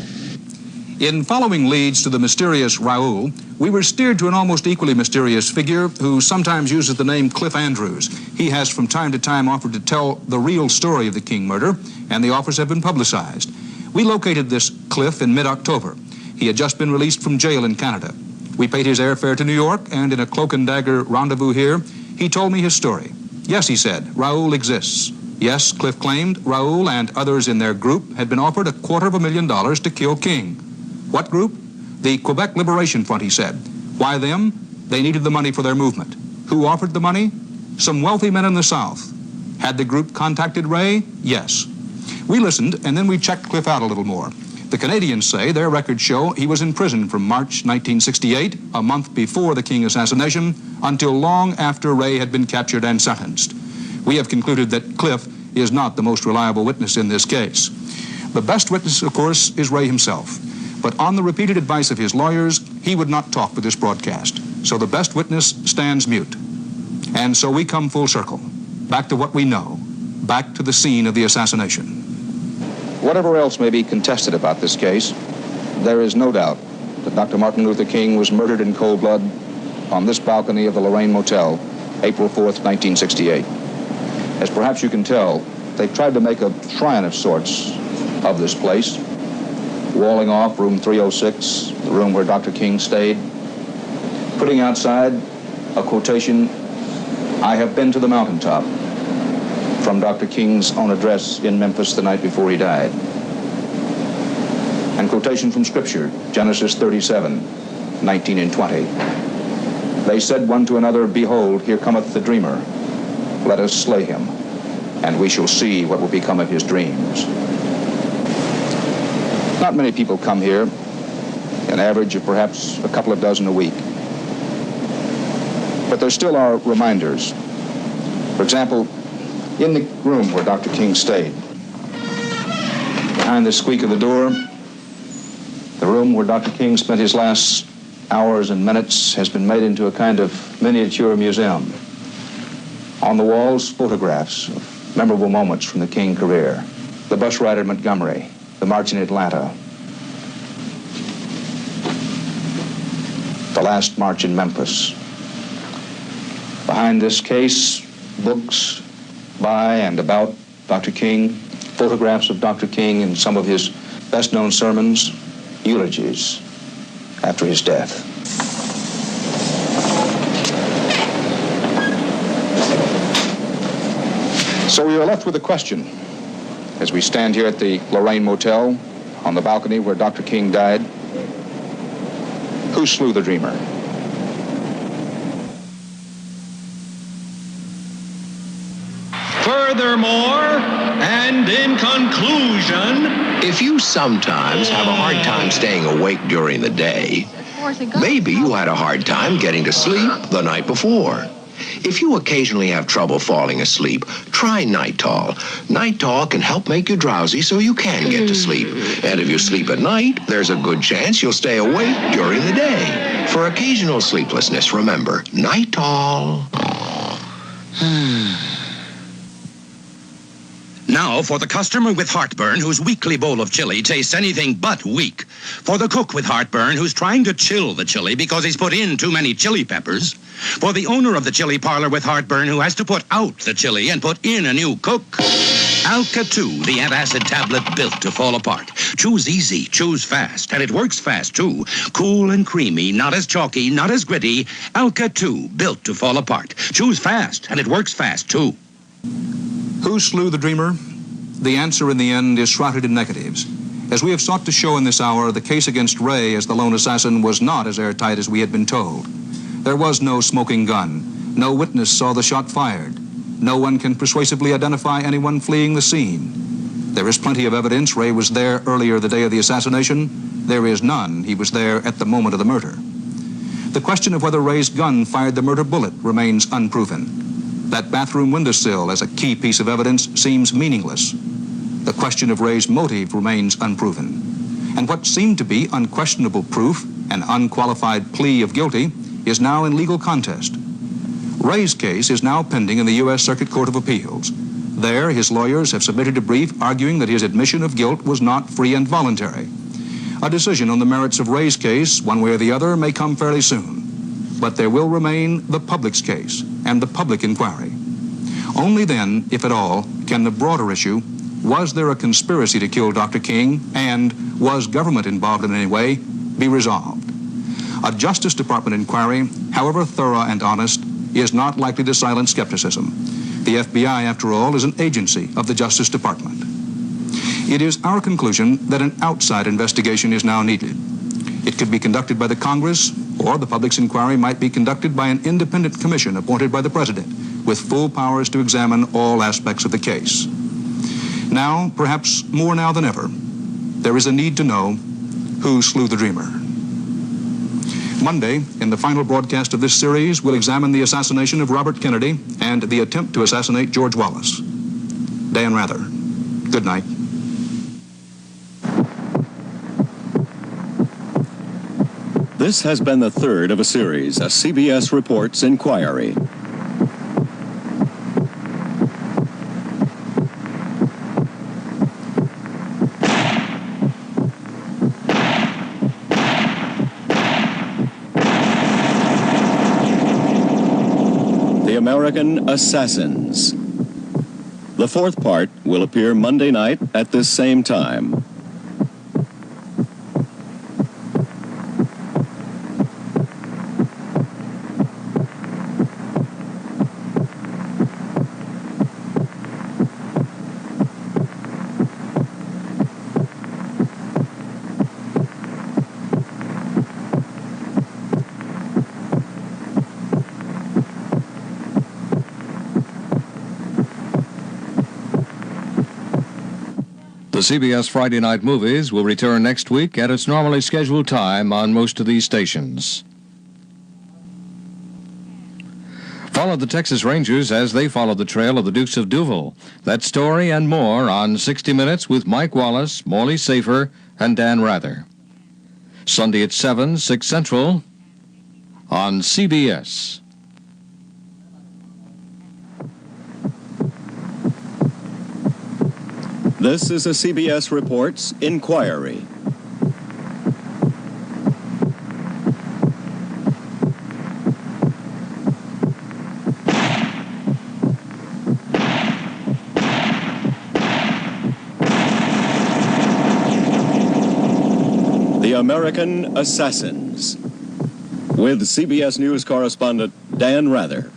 In following leads to the mysterious Raoul, we were steered to an almost equally mysterious figure who sometimes uses the name Cliff Andrews. He has from time to time offered to tell the real story of the King murder, and the offers have been publicized. We located this Cliff in mid-October. He had just been released from jail in Canada. We paid his airfare to New York, and in a cloak and dagger rendezvous here, he told me his story. Yes, he said, Raoul exists. Yes, Cliff claimed, Raoul and others in their group had been offered $250,000 to kill King. What group? The Quebec Liberation Front, he said. Why them? They needed the money for their movement. Who offered the money? Some wealthy men in the South. Had the group contacted Ray? Yes. We listened, and then we checked Cliff out a little more. The Canadians say their records show he was in prison from March 1968, a month before the King assassination, until long after Ray had been captured and sentenced. We have concluded that Cliff is not the most reliable witness in this case. The best witness, of course, is Ray himself. But on the repeated advice of his lawyers, he would not talk for this broadcast. So the best witness stands mute. And so we come full circle, back to what we know, back to the scene of the assassination. Whatever else may be contested about this case, there is no doubt that Dr. Martin Luther King was murdered in cold blood on this balcony of the Lorraine Motel, April 4th, 1968. As perhaps you can tell, they tried to make a shrine of sorts of this place, walling off room 306, the room where Dr. King stayed, putting outside a quotation, "I have been to the mountaintop," from Dr. King's own address in Memphis the night before he died. And quotation from Scripture, Genesis 37, 19 and 20. They said one to another, "Behold, here cometh the dreamer. Let us slay him, and we shall see what will become of his dreams." Not many people come here, an average of perhaps a couple of dozen a week. But there still are reminders. For example, in the room where Dr. King stayed, behind the squeak of the door, the room where Dr. King spent his last hours and minutes has been made into a kind of miniature museum. On the walls, photographs of memorable moments from the King career. The bus ride at Montgomery, the march in Atlanta, the last march in Memphis. Behind this case, books by and about Dr. King, photographs of Dr. King and some of his best-known sermons, eulogies after his death. So we are left with a question as we stand here at the Lorraine Motel on the balcony where Dr. King died. Who slew the dreamer? Furthermore, and in conclusion, if you sometimes have a hard time staying awake during the day, maybe you had a hard time getting to sleep the night before. If you occasionally have trouble falling asleep, try Nitol. Nitol can help make you drowsy so you can get to sleep. And if you sleep at night, there's a good chance you'll stay awake during the day. For occasional sleeplessness, remember, Nitol. Now for the customer with heartburn whose weekly bowl of chili tastes anything but weak. For the cook with heartburn who's trying to chill the chili because he's put in too many chili peppers. For the owner of the chili parlor with heartburn who has to put out the chili and put in a new cook. UNCUT 2, the antacid tablet built to fall apart. Choose easy, choose fast, and it works fast too. Cool and creamy, not as chalky, not as gritty. UNCUT 2, built to fall apart. Choose fast, and it works fast too. Who slew the dreamer? The answer in the end is shrouded in negatives. As we have sought to show in this hour, the case against Ray as the lone assassin was not as airtight as we had been told. There was no smoking gun. No witness saw the shot fired. No one can persuasively identify anyone fleeing the scene. There is plenty of evidence Ray was there earlier the day of the assassination. There is none. He was there at the moment of the murder. The question of whether Ray's gun fired the murder bullet remains unproven. That bathroom windowsill as a key piece of evidence seems meaningless. The question of Ray's motive remains unproven. And what seemed to be unquestionable proof, an unqualified plea of guilty, is now in legal contest. Ray's case is now pending in the U.S. Circuit Court of Appeals. There, his lawyers have submitted a brief arguing that his admission of guilt was not free and voluntary. A decision on the merits of Ray's case, one way or the other, may come fairly soon. But there will remain the public's case and the public inquiry. Only then, if at all, can the broader issue, was there a conspiracy to kill Dr. King, and was government involved in any way, be resolved. A Justice Department inquiry, however thorough and honest, is not likely to silence skepticism. The FBI, after all, is an agency of the Justice Department. It is our conclusion that an outside investigation is now needed. It could be conducted by the Congress, or the public's inquiry might be conducted by an independent commission appointed by the President, with full powers to examine all aspects of the case. Now, perhaps more now than ever, there is a need to know who slew the dreamer. Monday, in the final broadcast of this series, we'll examine the assassination of Robert Kennedy and the attempt to assassinate George Wallace. Dan Rather, good night. This has been the third of a series, a CBS Reports inquiry. American Assassins. The fourth part will appear Monday night at this same time. The CBS Friday Night Movies will return next week at its normally scheduled time on most of these stations. Follow the Texas Rangers as they follow the trail of the Dukes of Duval. That story and more on 60 Minutes with Mike Wallace, Morley Safer, and Dan Rather. Sunday at 7, 6 Central on CBS. This is a CBS Reports inquiry. The American Assassins, with CBS News correspondent Dan Rather.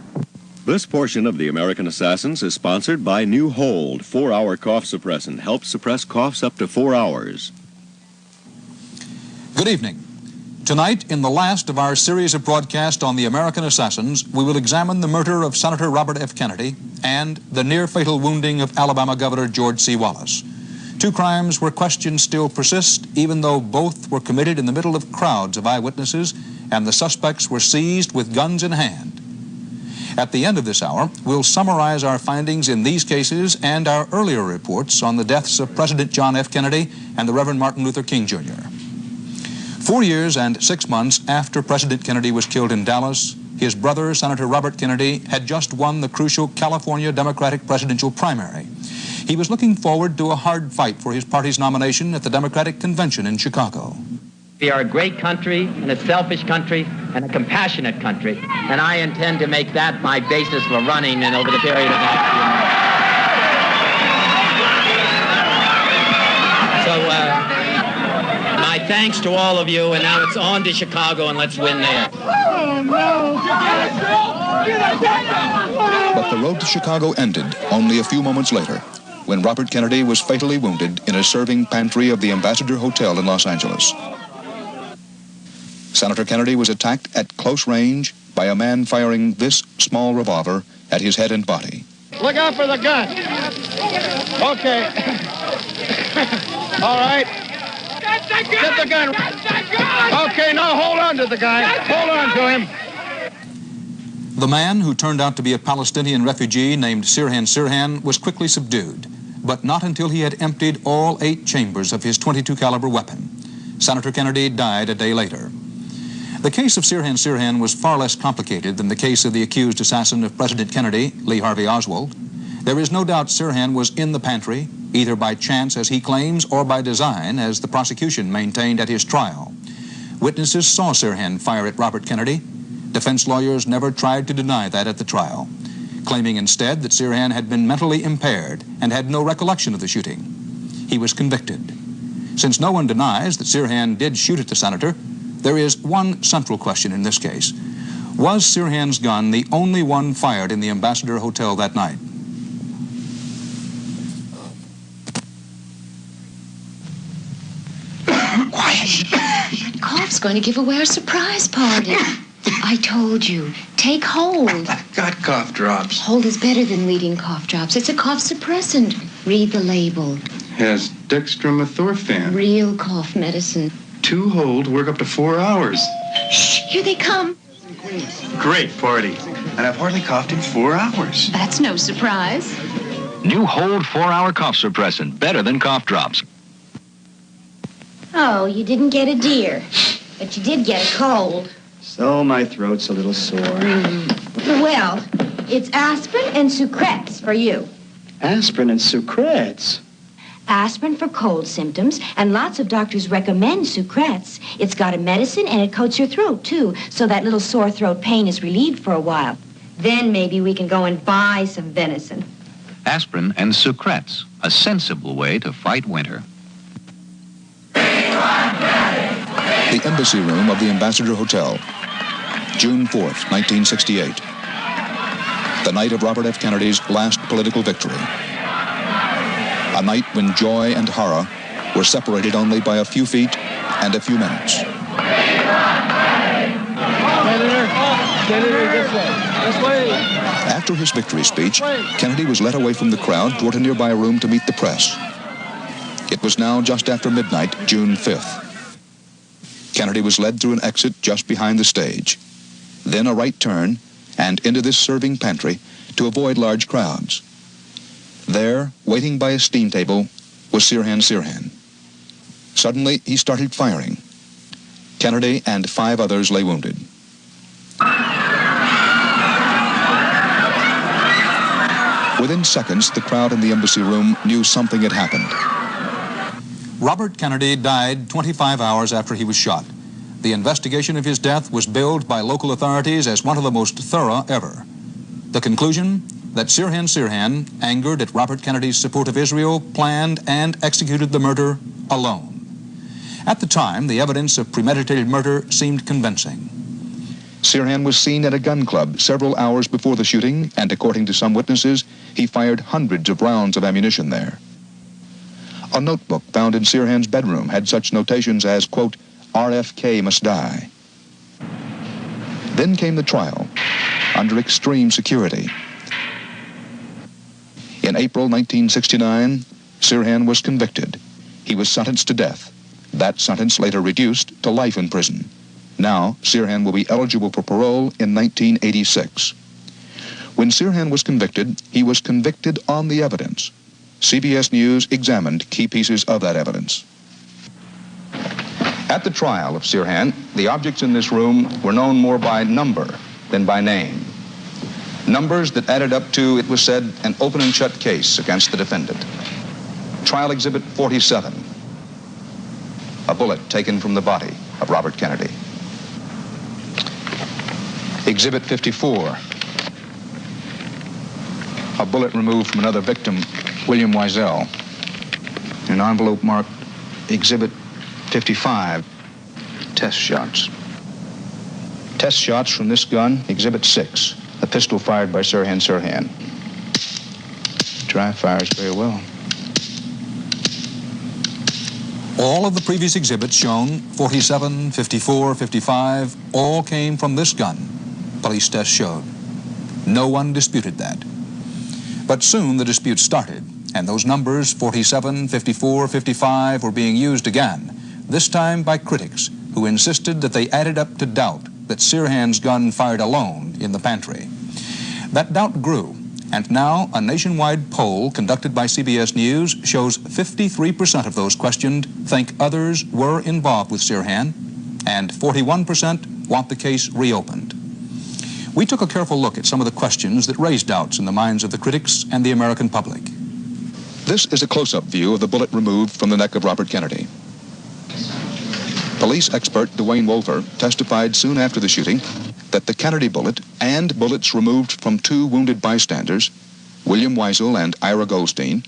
This portion of The American Assassins is sponsored by New Hold 4-hour cough suppressant. Helps suppress coughs up to 4 hours. Good evening. Tonight, in the last of our series of broadcasts on the American Assassins, we will examine the murder of Senator Robert F. Kennedy and the near-fatal wounding of Alabama Governor George C. Wallace. Two crimes where questions still persist, even though both were committed in the middle of crowds of eyewitnesses and the suspects were seized with guns in hand. At the end of this hour, we'll summarize our findings in these cases and our earlier reports on the deaths of President John F. Kennedy and the Reverend Martin Luther King, Jr. 4 years and 6 months after President Kennedy was killed in Dallas, his brother, Senator Robert Kennedy, had just won the crucial California Democratic presidential primary. He was looking forward to a hard fight for his party's nomination at the Democratic Convention in Chicago. We are a great country and a selfish country and a compassionate country, and I intend to make that my basis for running and over the period of the next few months. So, my thanks to all of you, and now it's on to Chicago, and let's win there. Oh, no! But the road to Chicago ended only a few moments later, when Robert Kennedy was fatally wounded in a serving pantry of the Ambassador Hotel in Los Angeles. Senator Kennedy was attacked at close range by a man firing this small revolver at his head and body. Look out for the gun. Okay. All right. Get the gun. Okay, now hold on to the guy. Hold on to him. The man, who turned out to be a Palestinian refugee named Sirhan Sirhan, was quickly subdued, but not until he had emptied all 8 chambers of his .22 caliber weapon. Senator Kennedy died a day later. The case of Sirhan Sirhan was far less complicated than the case of the accused assassin of President Kennedy, Lee Harvey Oswald. There is no doubt Sirhan was in the pantry, either by chance, as he claims, or by design, as the prosecution maintained at his trial. Witnesses saw Sirhan fire at Robert Kennedy. Defense lawyers never tried to deny that at the trial, claiming instead that Sirhan had been mentally impaired and had no recollection of the shooting. He was convicted. Since no one denies that Sirhan did shoot at the senator, there is one central question in this case. Was Sirhan's gun the only one fired in the Ambassador Hotel that night? Quiet. That cough's going to give away our surprise party. I told you, take hold. I've got cough drops. Hold is better than leading cough drops. It's a cough suppressant. Read the label. Has dextromethorphan. Real cough medicine. 2 hold, work up to 4 hours. Shh, here they come. Great party. And I've hardly coughed in 4 hours. That's no surprise. New Hold 4-hour cough suppressant, better than cough drops. Oh, you didn't get a deer, but you did get a cold. So my throat's a little sore. Well, it's aspirin and Sucrets for you. Aspirin and Sucrets? Aspirin for cold symptoms, and lots of doctors recommend Sucrets. It's got a medicine, and it coats your throat, too, so that little sore throat pain is relieved for a while. Then maybe we can go and buy some venison. Aspirin and Sucrets, a sensible way to fight winter. The embassy room of the Ambassador Hotel, June 4th, 1968. The night of Robert F. Kennedy's last political victory. A night when joy and horror were separated only by a few feet and a few minutes. Senator, this way. This way. After his victory speech, Kennedy was led away from the crowd toward a nearby room to meet the press. It was now just after midnight, June 5th. Kennedy was led through an exit just behind the stage, then a right turn, and into this serving pantry to avoid large crowds. There, waiting by a steam table, was Sirhan Sirhan. Suddenly, he started firing. Kennedy and 5 others lay wounded. Within seconds, the crowd in the embassy room knew something had happened. Robert Kennedy died 25 hours after he was shot. The investigation of his death was billed by local authorities as one of the most thorough ever. The conclusion? That Sirhan Sirhan, angered at Robert Kennedy's support of Israel, planned and executed the murder alone. At the time, the evidence of premeditated murder seemed convincing. Sirhan was seen at a gun club several hours before the shooting, and according to some witnesses, he fired hundreds of rounds of ammunition there. A notebook found in Sirhan's bedroom had such notations as, quote, RFK must die. Then came the trial, under extreme security. In April 1969, Sirhan was convicted. He was sentenced to death. That sentence later reduced to life in prison. Now, Sirhan will be eligible for parole in 1986. When Sirhan was convicted, he was convicted on the evidence. CBS News examined key pieces of that evidence. At the trial of Sirhan, the objects in this room were known more by number than by name. Numbers that added up to, it was said, an open and shut case against the defendant. Trial Exhibit 47, a bullet taken from the body of Robert Kennedy. Exhibit 54, a bullet removed from another victim, William Wiesel. An envelope marked Exhibit 55, test shots. Test shots from this gun, Exhibit 6. a pistol fired by Sirhan Sirhan. Dry fires very well. All of the previous exhibits shown, 47, 54, 55, all came from this gun, police tests showed. No one disputed that. But soon the dispute started, and those numbers, 47, 54, 55, were being used again, this time by critics who insisted that they added up to doubt that Sirhan's gun fired alone in the pantry. That doubt grew, and now a nationwide poll conducted by CBS News shows 53% of those questioned think others were involved with Sirhan, and 41% want the case reopened. We took a careful look at some of the questions that raised doubts in the minds of the critics and the American public. This is a close-up view of the bullet removed from the neck of Robert Kennedy. Police expert Dwayne Wolfer testified soon after the shooting that the Kennedy bullet and bullets removed from two wounded bystanders, William Weisel and Ira Goldstein,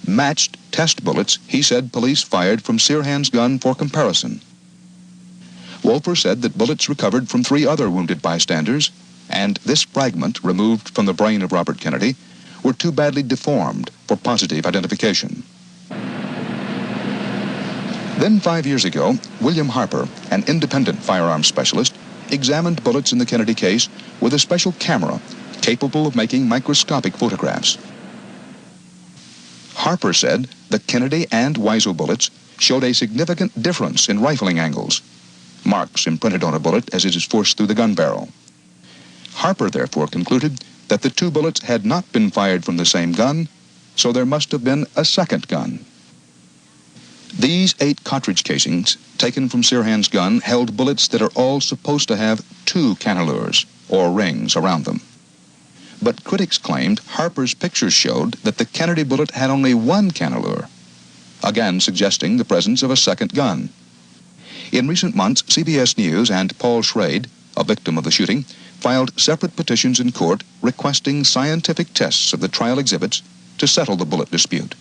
matched test bullets he said police fired from Sirhan's gun for comparison. Wolfer said that bullets recovered from three other wounded bystanders and this fragment removed from the brain of Robert Kennedy were too badly deformed for positive identification. Then 5 years ago, William Harper, an independent firearms specialist, examined bullets in the Kennedy case with a special camera capable of making microscopic photographs. Harper said the Kennedy and Weisel bullets showed a significant difference in rifling angles, marks imprinted on a bullet as it is forced through the gun barrel. Harper therefore concluded that the two bullets had not been fired from the same gun, so there must have been a second gun. These 8 cartridge casings taken from Sirhan's gun held bullets that are all supposed to have 2 cannelures, or rings, around them. But critics claimed Harper's pictures showed that the Kennedy bullet had only 1 cannelure, again suggesting the presence of a second gun. In recent months, CBS News and Paul Schrade, a victim of the shooting, filed separate petitions in court requesting scientific tests of the trial exhibits to settle the bullet dispute.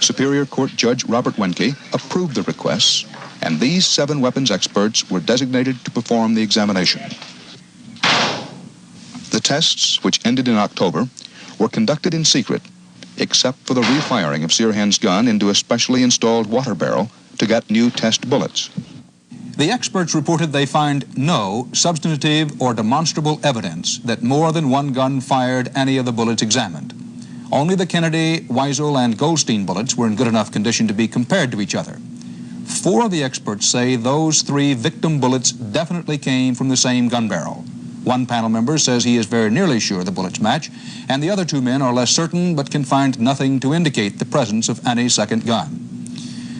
Superior Court Judge Robert Wenke approved the requests, and these 7 weapons experts were designated to perform the examination. The tests, which ended in October, were conducted in secret, except for the refiring of Sirhan's gun into a specially installed water barrel to get new test bullets. The experts reported they find no substantive or demonstrable evidence that more than one gun fired any of the bullets examined. Only the Kennedy, Weisel, and Goldstein bullets were in good enough condition to be compared to each other. 4 of the experts say those 3 victim bullets definitely came from the same gun barrel. One panel member says he is very nearly sure the bullets match, and the other 2 men are less certain but can find nothing to indicate the presence of any second gun.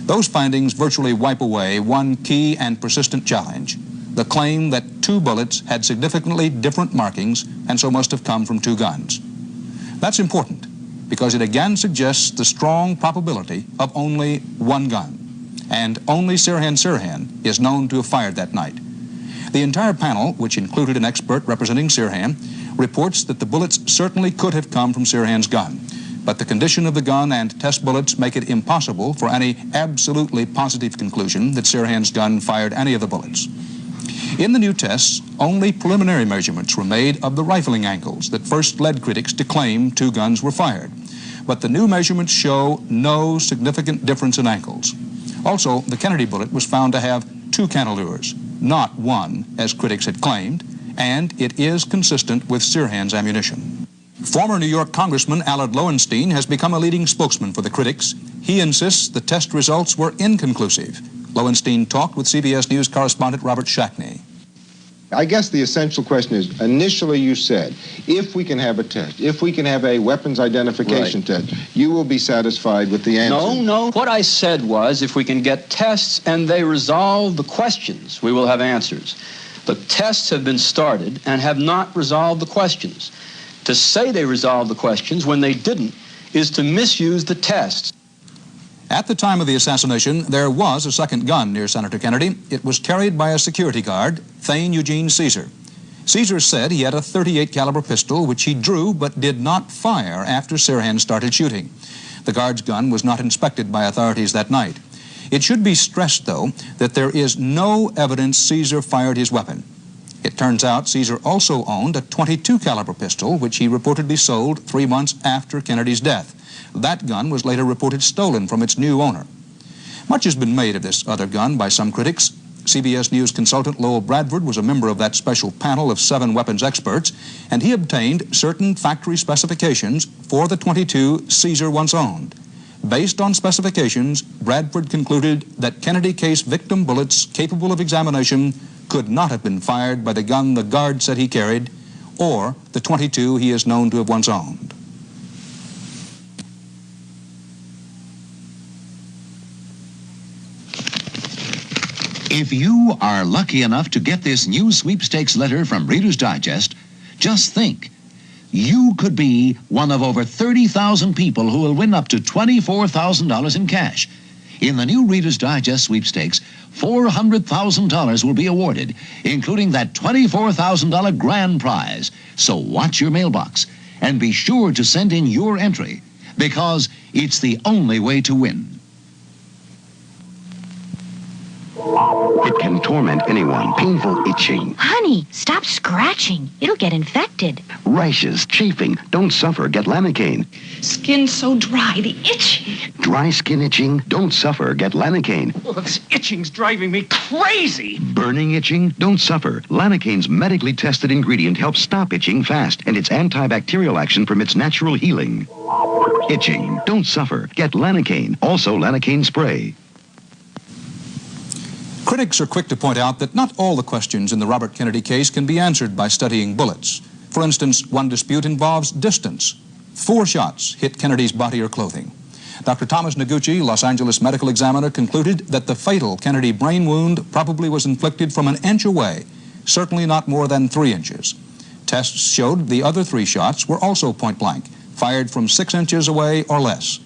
Those findings virtually wipe away one key and persistent challenge, the claim that 2 bullets had significantly different markings and so must have come from 2 guns. That's important because it again suggests the strong probability of only 1 gun, and only Sirhan Sirhan is known to have fired that night. The entire panel, which included an expert representing Sirhan, reports that the bullets certainly could have come from Sirhan's gun, but the condition of the gun and test bullets make it impossible for any absolutely positive conclusion that Sirhan's gun fired any of the bullets. In the new tests, only preliminary measurements were made of the rifling angles that first led critics to claim 2 guns were fired. But the new measurements show no significant difference in angles. Also, the Kennedy bullet was found to have 2 cannelures, not 1, as critics had claimed, and it is consistent with Sirhan's ammunition. Former New York Congressman Aled Lowenstein has become a leading spokesman for the critics. He insists the test results were inconclusive. Lowenstein talked with CBS News correspondent Robert Shackney. I guess the essential question is, initially you said, if we can have a test, if we can have a weapons identification test, you will be satisfied with the answer. No. What I said was, if we can get tests and they resolve the questions, we will have answers. The tests have been started and have not resolved the questions. To say they resolved the questions when they didn't is to misuse the tests. At the time of the assassination, there was a second gun near Senator Kennedy. It was carried by a security guard, Thane Eugene Caesar. Caesar said he had a .38 caliber pistol, which he drew but did not fire after Sirhan started shooting. The guard's gun was not inspected by authorities that night. It should be stressed, though, that there is no evidence Caesar fired his weapon. It turns out Caesar also owned a .22 caliber pistol, which he reportedly sold 3 months after Kennedy's death. That gun was later reported stolen from its new owner. Much has been made of this other gun by some critics. CBS News consultant Lowell Bradford was a member of that special panel of 7 weapons experts, and he obtained certain factory specifications for the .22 Caesar once owned. Based on specifications, Bradford concluded that Kennedy case victim bullets capable of examination could not have been fired by the gun the guard said he carried, or the .22 he is known to have once owned. If you are lucky enough to get this new sweepstakes letter from Reader's Digest, just think, you could be one of over 30,000 people who will win up to $24,000 in cash. In the new Reader's Digest sweepstakes, $400,000 will be awarded, including that $24,000 grand prize. So watch your mailbox and be sure to send in your entry, because it's the only way to win. It can torment anyone. Painful itching, Honey, stop scratching. It'll get infected. rashes, chafing. Don't suffer. Get Lanacaine. Skin so dry, the itching. Dry skin itching. Don't suffer. Get Lanacaine. Well, this itching's driving me crazy. Burning itching? Don't suffer. Lanacaine's medically tested ingredient helps stop itching fast, and its antibacterial action permits natural healing. Itching? Don't suffer. Get Lanacaine. Also Lanacaine spray. Critics are quick to point out that not all the questions in the Robert Kennedy case can be answered by studying bullets. For instance, one dispute involves distance. 4 shots hit Kennedy's body or clothing. Dr. Thomas Noguchi, Los Angeles medical examiner, concluded that the fatal Kennedy brain wound probably was inflicted from an inch away, certainly not more than 3 inches. Tests showed the other 3 shots were also point blank, fired from 6 inches away or less.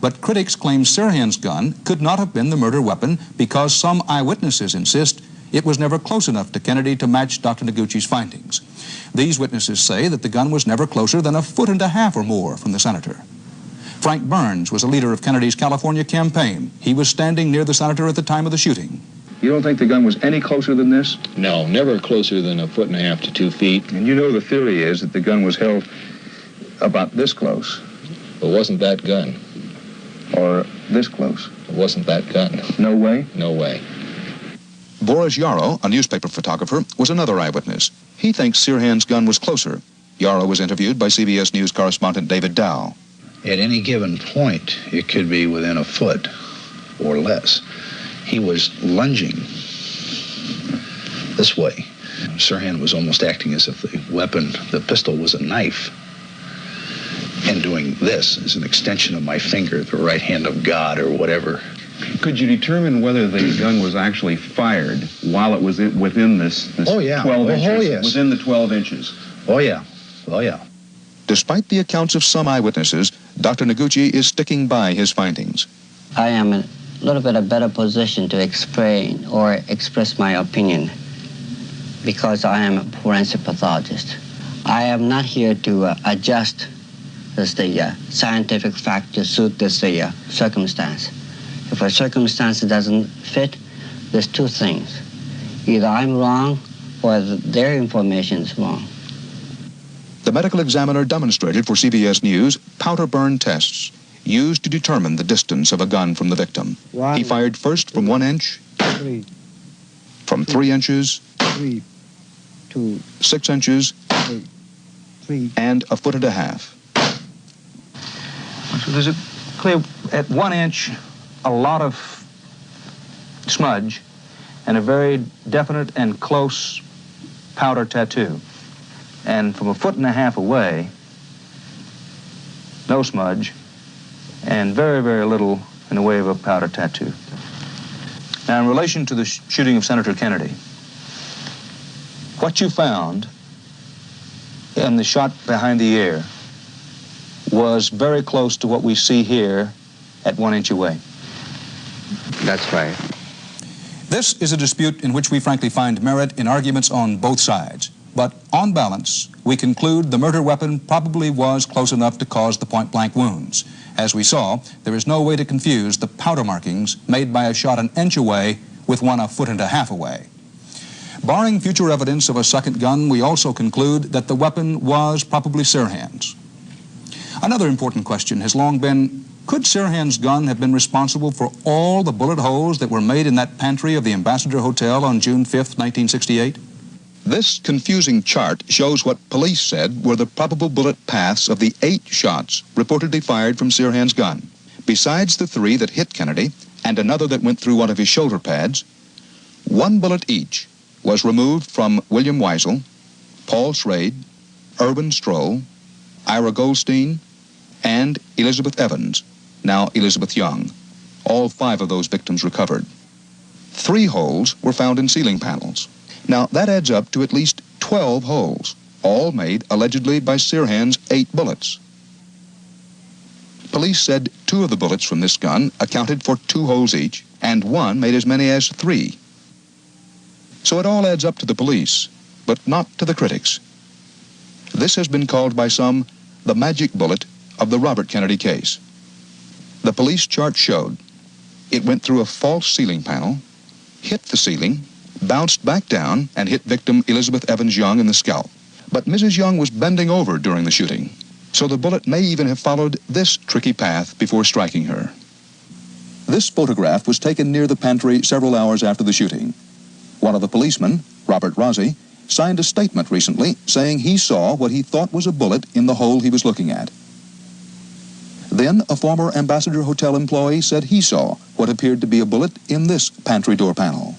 But critics claim Sirhan's gun could not have been the murder weapon because some eyewitnesses insist it was never close enough to Kennedy to match Dr. Noguchi's findings. These witnesses say that the gun was never closer than 1.5 feet or more from the senator. Frank Burns was a leader of Kennedy's California campaign. He was standing near the senator at the time of the shooting. You don't think the gun was any closer than this? No, never closer than 1.5 to 2 feet. And you know the theory is that the gun was held about this close. It wasn't that gun. Or this close. It wasn't that gun. No way? No way. Boris Yarrow, a newspaper photographer, was another eyewitness. He thinks Sirhan's gun was closer. Yarrow was interviewed by CBS News correspondent David Dow. At any given point, it could be within a foot or less. He was lunging this way. Sirhan was almost acting as if the weapon, the pistol, was a knife. And doing this is an extension of my finger, the right hand of God or whatever. Could you determine whether the gun was actually fired while it was within this 12 inches? Oh, yes. Within the 12 inches? Oh, yeah. Oh, yeah. Despite the accounts of some eyewitnesses, Dr. Noguchi is sticking by his findings. I am in a little bit of better position to explain or express my opinion because I am a forensic pathologist. I am not here to adjust the scientific fact to suit this circumstance. If a circumstance doesn't fit, there's 2 things. Either I'm wrong or their information is wrong. The medical examiner demonstrated for CBS News powder burn tests used to determine the distance of a gun from the victim. He fired first from 1 inch, from 3 inches, 6 inches, and 1.5 feet. So there's clear at 1 inch, a lot of smudge and a very definite and close powder tattoo. And from 1.5 feet away, no smudge and very, very little in the way of a powder tattoo. Now, in relation to the shooting of Senator Kennedy, what you found in the shot behind the ear was very close to what we see here at 1 inch away. That's right. This is a dispute in which we frankly find merit in arguments on both sides. But on balance, we conclude the murder weapon probably was close enough to cause the point-blank wounds. As we saw, there is no way to confuse the powder markings made by a shot 1 inch away with one 1.5 feet away. Barring future evidence of a second gun, we also conclude that the weapon was probably Sirhan's. Another important question has long been, could Sirhan's gun have been responsible for all the bullet holes that were made in that pantry of the Ambassador Hotel on June 5th, 1968? This confusing chart shows what police said were the probable bullet paths of the 8 shots reportedly fired from Sirhan's gun. Besides the 3 that hit Kennedy and another that went through one of his shoulder pads, 1 bullet each was removed from William Weisel, Paul Schrade, Irwin Stroll, Ira Goldstein, and Elizabeth Evans, now Elizabeth Young. All 5 of those victims recovered. 3 holes were found in ceiling panels. Now, that adds up to at least 12 holes, all made allegedly by Sirhan's 8 bullets. Police said 2 of the bullets from this gun accounted for 2 holes each, and 1 made as many as 3. So it all adds up to the police, but not to the critics. This has been called by some the magic bullet of the Robert Kennedy case. The police chart showed it went through a false ceiling panel, hit the ceiling, bounced back down, and hit victim Elizabeth Evans Young in the scalp. But Mrs. Young was bending over during the shooting, so the bullet may even have followed this tricky path before striking her. This photograph was taken near the pantry several hours after the shooting. One of the policemen, Robert Rossi, signed a statement recently saying he saw what he thought was a bullet in the hole he was looking at. Then a former Ambassador Hotel employee said he saw what appeared to be a bullet in this pantry door panel.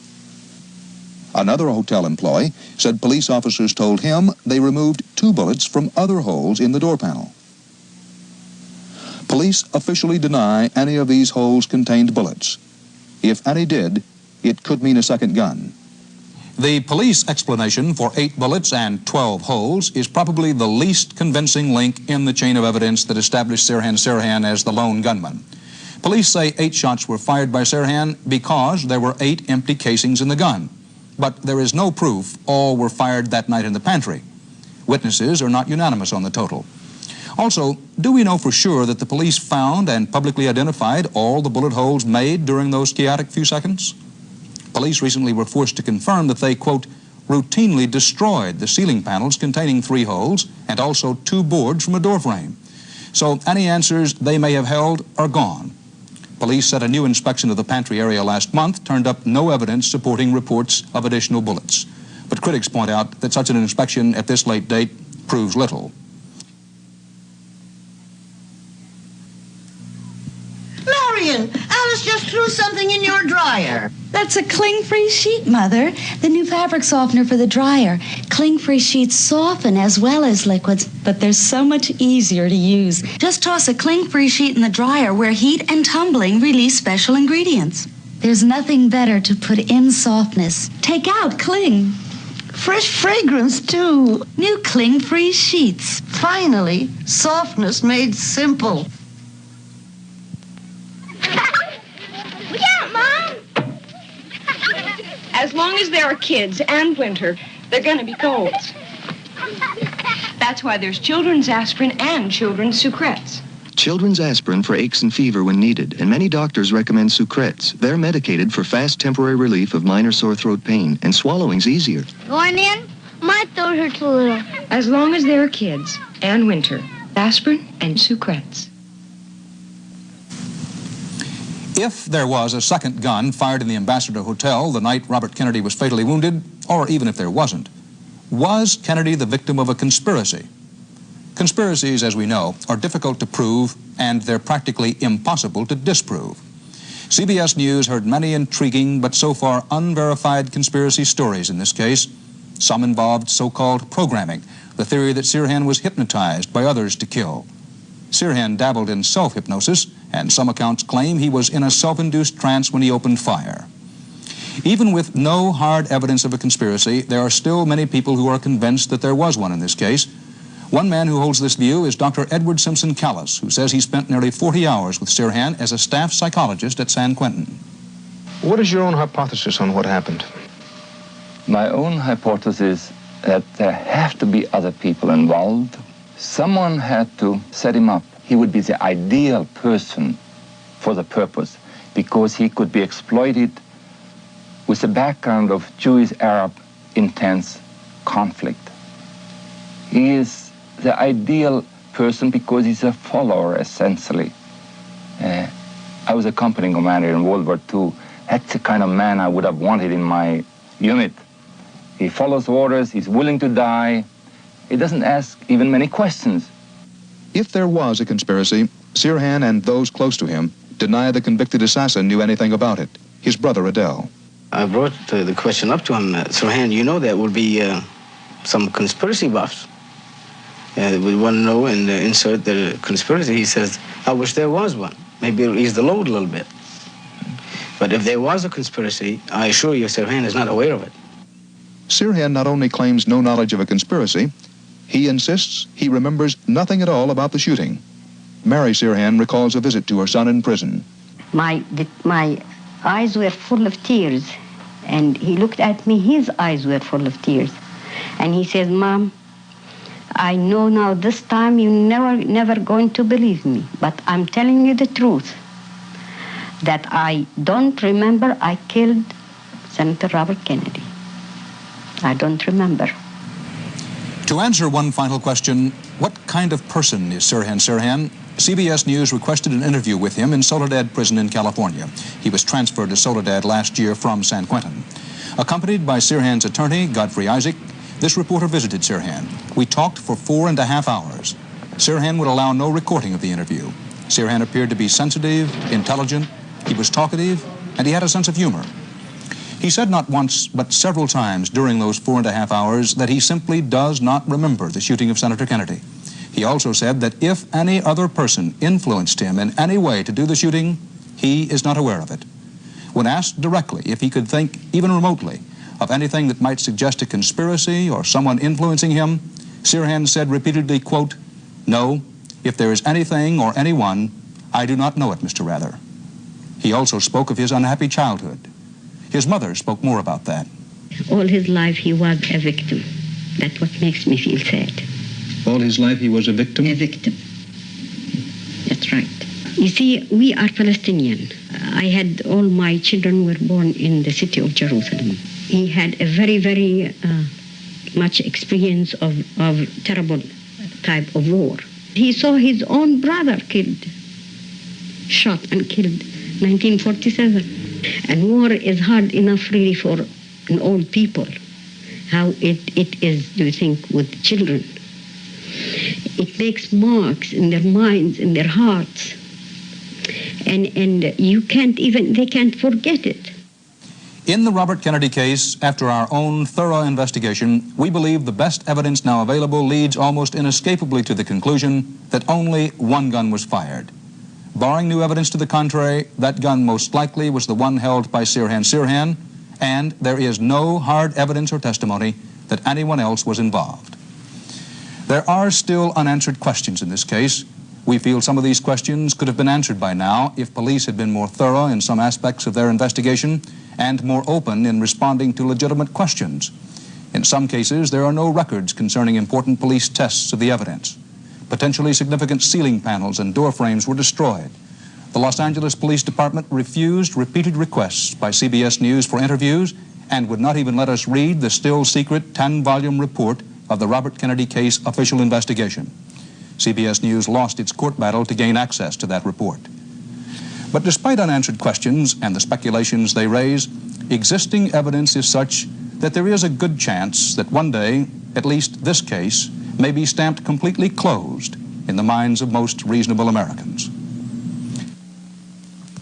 Another hotel employee said police officers told him they removed 2 bullets from other holes in the door panel. Police officially deny any of these holes contained bullets. If any did, it could mean a second gun. The police explanation for 8 bullets and 12 holes is probably the least convincing link in the chain of evidence that established Sirhan as the lone gunman. Police say 8 shots were fired by Sirhan because there were 8 empty casings in the gun. But there is no proof all were fired that night in the pantry. Witnesses are not unanimous on the total. Also, do we know for sure that the police found and publicly identified all the bullet holes made during those chaotic few seconds? Police recently were forced to confirm that they, quote, routinely destroyed the ceiling panels containing 3 holes and also 2 boards from a door frame. So any answers they may have held are gone. Police said a new inspection of the pantry area last month turned up no evidence supporting reports of additional bullets. But critics point out that such an inspection at this late date proves little. Marion, Alice just threw something in your dryer. That's a cling-free sheet, Mother. The new fabric softener for the dryer. Cling-free sheets soften as well as liquids, but they're so much easier to use. Just toss a cling-free sheet in the dryer where heat and tumbling release special ingredients. There's nothing better to put in softness. Take out cling. Fresh fragrance, too. New cling-free sheets. Finally, softness made simple. Look out, Mom! As long as there are kids and winter, they're going to be colds. That's why there's children's aspirin and children's Sucrets. Children's aspirin for aches and fever when needed, and many doctors recommend Sucrets. They're medicated for fast temporary relief of minor sore throat pain, and swallowing's easier. Going in? My throat hurts a little. As long as there are kids and winter, aspirin and Sucrets. If there was a second gun fired in the Ambassador Hotel the night Robert Kennedy was fatally wounded, or even if there wasn't, was Kennedy the victim of a conspiracy? Conspiracies, as we know, are difficult to prove, and they're practically impossible to disprove. CBS News heard many intriguing but so far unverified conspiracy stories in this case. Some involved so-called programming, the theory that Sirhan was hypnotized by others to kill. Sirhan dabbled in self-hypnosis, and some accounts claim he was in a self-induced trance when he opened fire. Even with no hard evidence of a conspiracy, there are still many people who are convinced that there was one in this case. One man who holds this view is Dr. Edward Simpson Callis, who says he spent nearly 40 hours with Sirhan as a staff psychologist at San Quentin. What is your own hypothesis on what happened? My own hypothesis is that there have to be other people involved. Someone had to set him up. He would be the ideal person for the purpose because he could be exploited with the background of Jewish Arab intense conflict. He is the ideal person because he's a follower, essentially. I was a company commander in World War II. That's the kind of man I would have wanted in my unit. He follows orders, he's willing to die. He doesn't ask even many questions. If there was a conspiracy, Sirhan and those close to him deny the convicted assassin knew anything about it. His brother, Adel. I brought the question up to him, Sirhan, you know there will be some conspiracy buffs. We want to know and insert the conspiracy. He says, I wish there was one. Maybe it'll ease the load a little bit. But if there was a conspiracy, I assure you Sirhan is not aware of it. Sirhan not only claims no knowledge of a conspiracy, he insists he remembers nothing at all about the shooting. Mary Sirhan recalls a visit to her son in prison. My eyes were full of tears, and he looked at me, his eyes were full of tears. And he says, Mom, I know now this time you're never going to believe me, but I'm telling you the truth, that I don't remember I killed Senator Robert Kennedy. I don't remember. To answer one final question, what kind of person is Sirhan Sirhan? CBS News requested an interview with him in Soledad Prison in California. He was transferred to Soledad last year from San Quentin. Accompanied by Sirhan's attorney, Godfrey Isaac, this reporter visited Sirhan. We talked for 4.5 hours. Sirhan would allow no recording of the interview. Sirhan appeared to be sensitive, intelligent, he was talkative, and he had a sense of humor. He said not once, but several times during those 4.5 hours that he simply does not remember the shooting of Senator Kennedy. He also said that if any other person influenced him in any way to do the shooting, he is not aware of it. When asked directly if he could think, even remotely, of anything that might suggest a conspiracy or someone influencing him, Sirhan said repeatedly, quote, no, if there is anything or anyone, I do not know it, Mr. Rather. He also spoke of his unhappy childhood. His mother spoke more about that. All his life he was a victim. That's what makes me feel sad. All his life he was a victim? A victim. That's right. You see, we are Palestinian. I had all my children were born in the city of Jerusalem. He had a very, very much experience of terrible type of war. He saw his own brother killed, shot and killed, 1947. And war is hard enough really for an old people. How it is, do you think, with children? It makes marks in their minds, in their hearts. And you can't even, they can't forget it. In the Robert Kennedy case, after our own thorough investigation, we believe the best evidence now available leads almost inescapably to the conclusion that only one gun was fired. Barring new evidence to the contrary, that gun most likely was the one held by Sirhan Sirhan, and there is no hard evidence or testimony that anyone else was involved. There are still unanswered questions in this case. We feel some of these questions could have been answered by now if police had been more thorough in some aspects of their investigation and more open in responding to legitimate questions. In some cases, there are no records concerning important police tests of the evidence. Potentially significant ceiling panels and door frames were destroyed. The Los Angeles Police Department refused repeated requests by CBS News for interviews and would not even let us read the still secret 10-volume report of the Robert Kennedy case official investigation. CBS News lost its court battle to gain access to that report. But despite unanswered questions and the speculations they raise, existing evidence is such that there is a good chance that one day, at least this case, may be stamped completely closed in the minds of most reasonable Americans.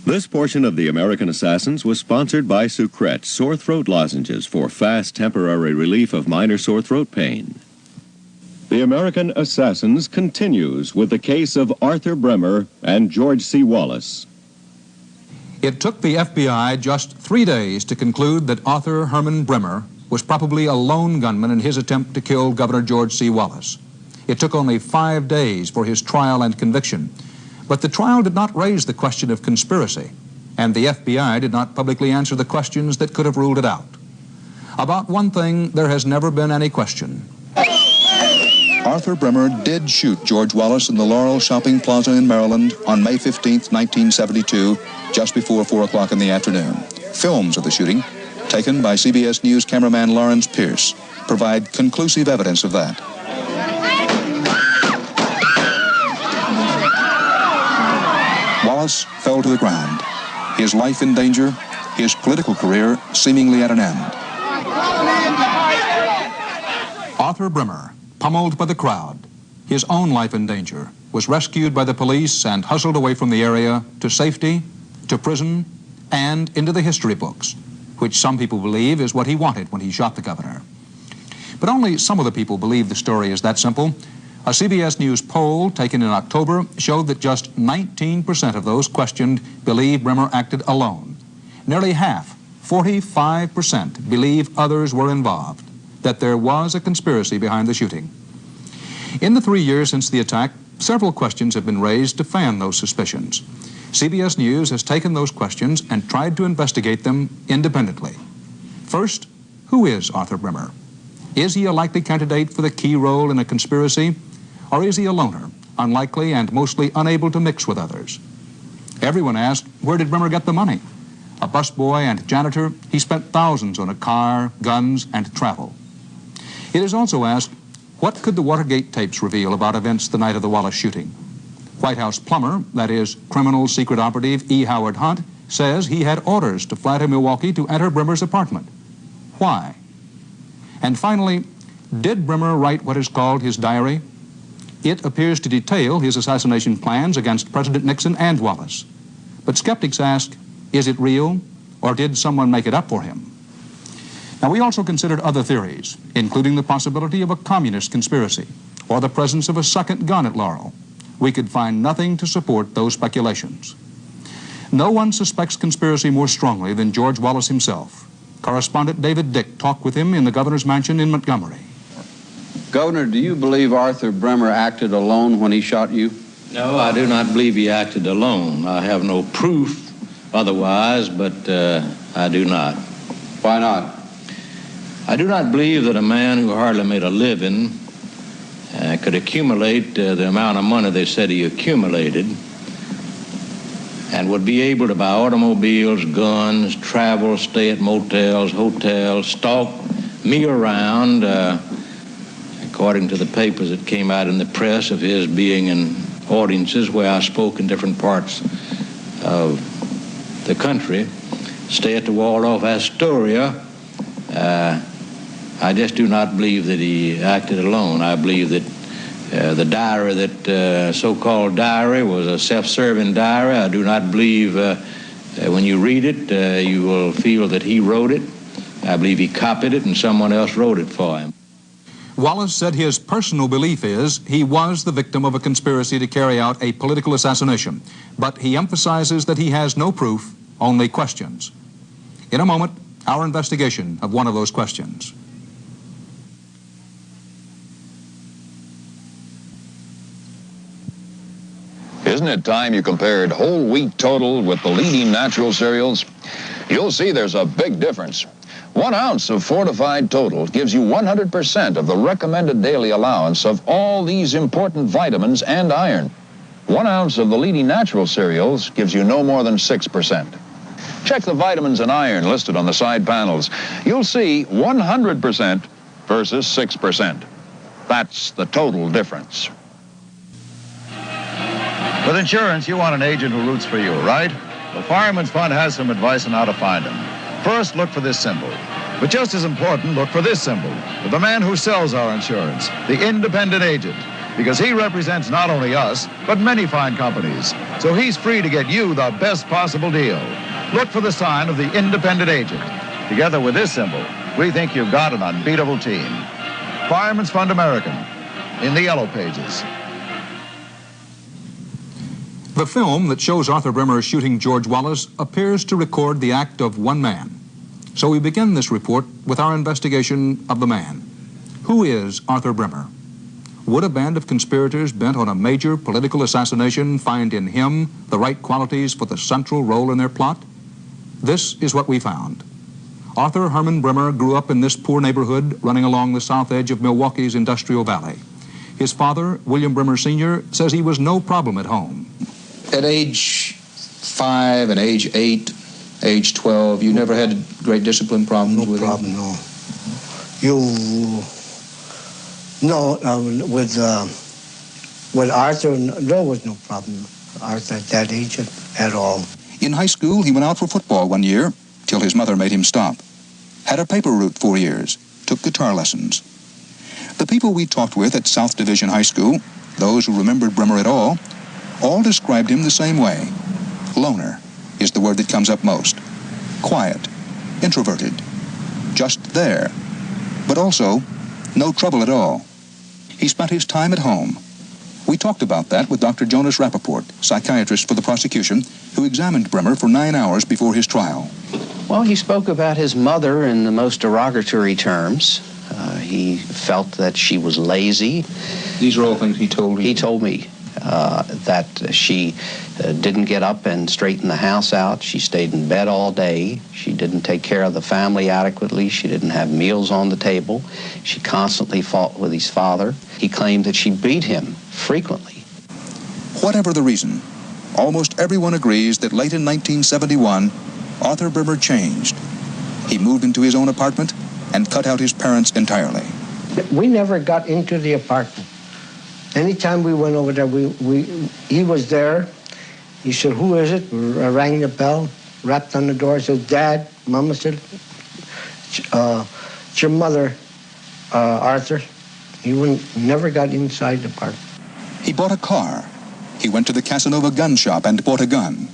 This portion of the American Assassins was sponsored by Sucret sore throat lozenges for fast temporary relief of minor sore throat pain. The American Assassins continues with the case of Arthur Bremer and George C. Wallace. It took the FBI just 3 days to conclude that Arthur Herman Bremer was probably a lone gunman in his attempt to kill Governor George C. Wallace. It took only 5 days for his trial and conviction. But the trial did not raise the question of conspiracy, and the FBI did not publicly answer the questions that could have ruled it out. About one thing, there has never been any question. Arthur Bremer did shoot George Wallace in the Laurel Shopping Plaza in Maryland on May 15, 1972, just before 4 o'clock in the afternoon. Films of the shooting taken by CBS News cameraman Lawrence Pierce, provide conclusive evidence of that. Wallace fell to the ground, his life in danger, his political career seemingly at an end. Arthur Bremer, pummeled by the crowd, his own life in danger, was rescued by the police and hustled away from the area to safety, to prison, and into the history books, which some people believe is what he wanted when he shot the governor. But only some of the people believe the story is that simple. A CBS News poll taken in October showed that just 19% of those questioned believe Bremer acted alone. Nearly half, 45%, believe others were involved, that there was a conspiracy behind the shooting. In the 3 years since the attack, several questions have been raised to fan those suspicions. CBS News has taken those questions and tried to investigate them independently. First, who is Arthur Bremer? Is he a likely candidate for the key role in a conspiracy? Or is he a loner, unlikely and mostly unable to mix with others? Everyone asked, where did Bremer get the money? A busboy and janitor, he spent thousands on a car, guns, and travel. It is also asked, what could the Watergate tapes reveal about events the night of the Wallace shooting? White House plumber, that is, criminal secret operative E. Howard Hunt, says he had orders to fly to Milwaukee to enter Bremer's apartment. Why? And finally, did Bremer write what is called his diary? It appears to detail his assassination plans against President Nixon and Wallace. But skeptics ask, is it real, or did someone make it up for him? Now, we also considered other theories, including the possibility of a communist conspiracy, or the presence of a second gun at Laurel. We could find nothing to support those speculations. No one suspects conspiracy more strongly than George Wallace himself. Correspondent David Dick talked with him in the governor's mansion in Montgomery. Governor, do you believe Arthur Bremer acted alone when he shot you? No, I do not believe he acted alone. I have no proof otherwise, but I do not. Why not? I do not believe that a man who hardly made a living could accumulate the amount of money they said he accumulated and would be able to buy automobiles, guns, travel, stay at motels, hotels, stalk me around, according to the papers that came out in the press of his being in audiences where I spoke in different parts of the country, stay at the Waldorf Astoria. I just do not believe that he acted alone. I believe that the diary, that so-called diary, was a self-serving diary. I do not believe when you read it, you will feel that he wrote it. I believe he copied it and someone else wrote it for him. Wallace said his personal belief is he was the victim of a conspiracy to carry out a political assassination, but he emphasizes that he has no proof, only questions. In a moment, our investigation of one of those questions. Isn't it time you compared whole wheat total with the leading natural cereals? You'll see there's a big difference. 1 ounce of fortified total gives you 100% of the recommended daily allowance of all these important vitamins and iron. 1 ounce of the leading natural cereals gives you no more than 6%. Check the vitamins and iron listed on the side panels. You'll see 100% versus 6%. That's the total difference. With insurance, you want an agent who roots for you, right? The Fireman's Fund has some advice on how to find him. First, look for this symbol. But just as important, look for this symbol. For the man who sells our insurance, the independent agent. Because he represents not only us, but many fine companies. So he's free to get you the best possible deal. Look for the sign of the independent agent. Together with this symbol, we think you've got an unbeatable team. Fireman's Fund American, in the yellow pages. The film that shows Arthur Bremer shooting George Wallace appears to record the act of one man. So we begin this report with our investigation of the man. Who is Arthur Bremer? Would a band of conspirators bent on a major political assassination find in him the right qualities for the central role in their plot? This is what we found. Arthur Herman Bremer grew up in this poor neighborhood running along the south edge of Milwaukee's Industrial Valley. His father, William Bremer Sr., says he was no problem at home. At age 5 and age 8, age 12. You never had great discipline problems with him? No. With Arthur, there was no problem. Arthur at that age at all. In high school, he went out for football one year, till his mother made him stop. Had a paper route 4 years, took guitar lessons. The people we talked with at South Division High School, those who remembered Brimmer at all described him the same way. Loner is the word that comes up most. Quiet, introverted, just there, but also no trouble at all. He spent his time at home. We talked about that with Dr. Jonas Rappaport, psychiatrist for the prosecution, who examined Brimmer for 9 hours before his trial. Well, he spoke about his mother in the most derogatory terms. He felt that she was lazy. These are all things he told you? He told me that she didn't get up and straighten the house out. She stayed in bed all day. She didn't take care of the family adequately. She didn't have meals on the table. She constantly fought with his father. He claimed that she beat him frequently. Whatever the reason, almost everyone agrees that late in 1971, Arthur Brimmer changed. He moved into his own apartment and cut out his parents entirely. We never got into the apartment. Anytime we went over there, he was there. He said, "Who is it?" I rang the bell, rapped on the door. I said, "Dad." Mama said, "It's your mother, Arthur." He never got inside the apartment. He bought a car. He went to the Casanova gun shop and bought a gun.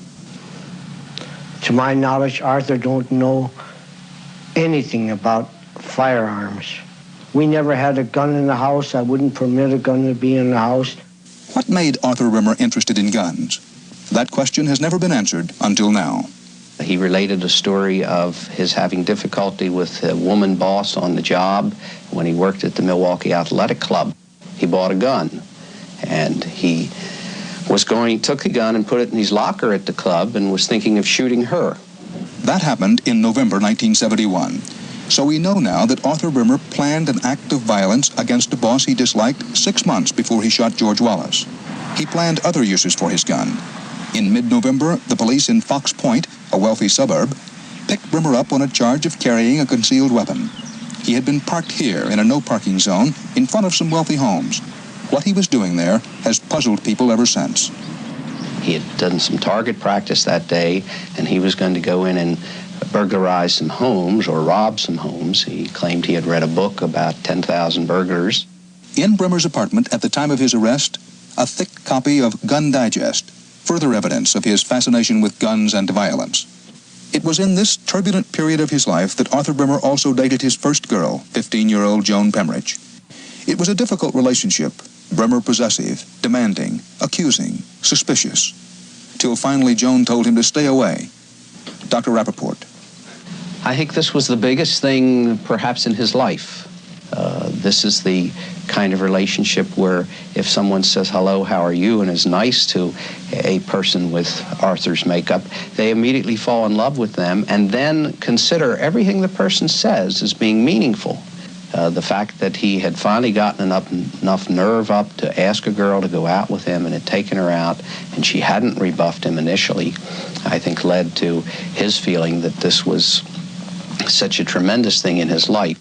To my knowledge, Arthur don't know anything about firearms. We never had a gun in the house. I wouldn't permit a gun to be in the house. What made Arthur Brimmer interested in guns? That question has never been answered until now. He related a story of his having difficulty with a woman boss on the job when he worked at the Milwaukee Athletic Club. He bought a gun, and he took the gun and put it in his locker at the club and was thinking of shooting her. That happened in November 1971. So we know now that Arthur Brimmer planned an act of violence against a boss he disliked 6 months before he shot George Wallace. He planned other uses for his gun. In mid-November, the police in Fox Point, a wealthy suburb, picked Brimmer up on a charge of carrying a concealed weapon. He had been parked here in a no-parking zone in front of some wealthy homes. What he was doing there has puzzled people ever since. He had done some target practice that day, and he was going to go in and burglarize some homes or rob some homes. He claimed he had read a book about 10,000 burglars. In Brimmer's apartment at the time of his arrest, a thick copy of Gun Digest, further evidence of his fascination with guns and violence. It was in this turbulent period of his life that Arthur Brimmer also dated his first girl, 15-year-old Joan Pemrich. It was a difficult relationship, Brimmer possessive, demanding, accusing, suspicious, till finally Joan told him to stay away. Dr. Rappaport. I think this was the biggest thing perhaps in his life. This is the kind of relationship where if someone says, "Hello, how are you?" and is nice to a person with Arthur's makeup, they immediately fall in love with them and then consider everything the person says as being meaningful. The fact that he had finally gotten enough nerve up to ask a girl to go out with him and had taken her out, and she hadn't rebuffed him initially, I think led to his feeling that this was such a tremendous thing in his life.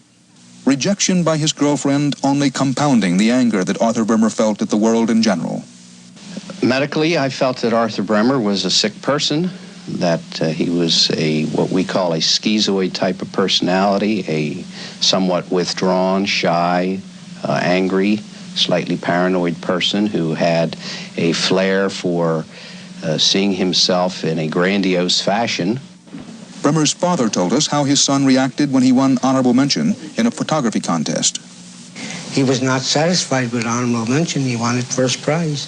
Rejection by his girlfriend only compounding the anger that Arthur Brimmer felt at the world in general. Medically, I felt that Arthur Brimmer was a sick person, that he was what we call a schizoid type of personality, a somewhat withdrawn, shy, angry, slightly paranoid person who had a flair for seeing himself in a grandiose fashion. Brimmer's father told us how his son reacted when he won honorable mention in a photography contest. He was not satisfied with honorable mention. He wanted first prize.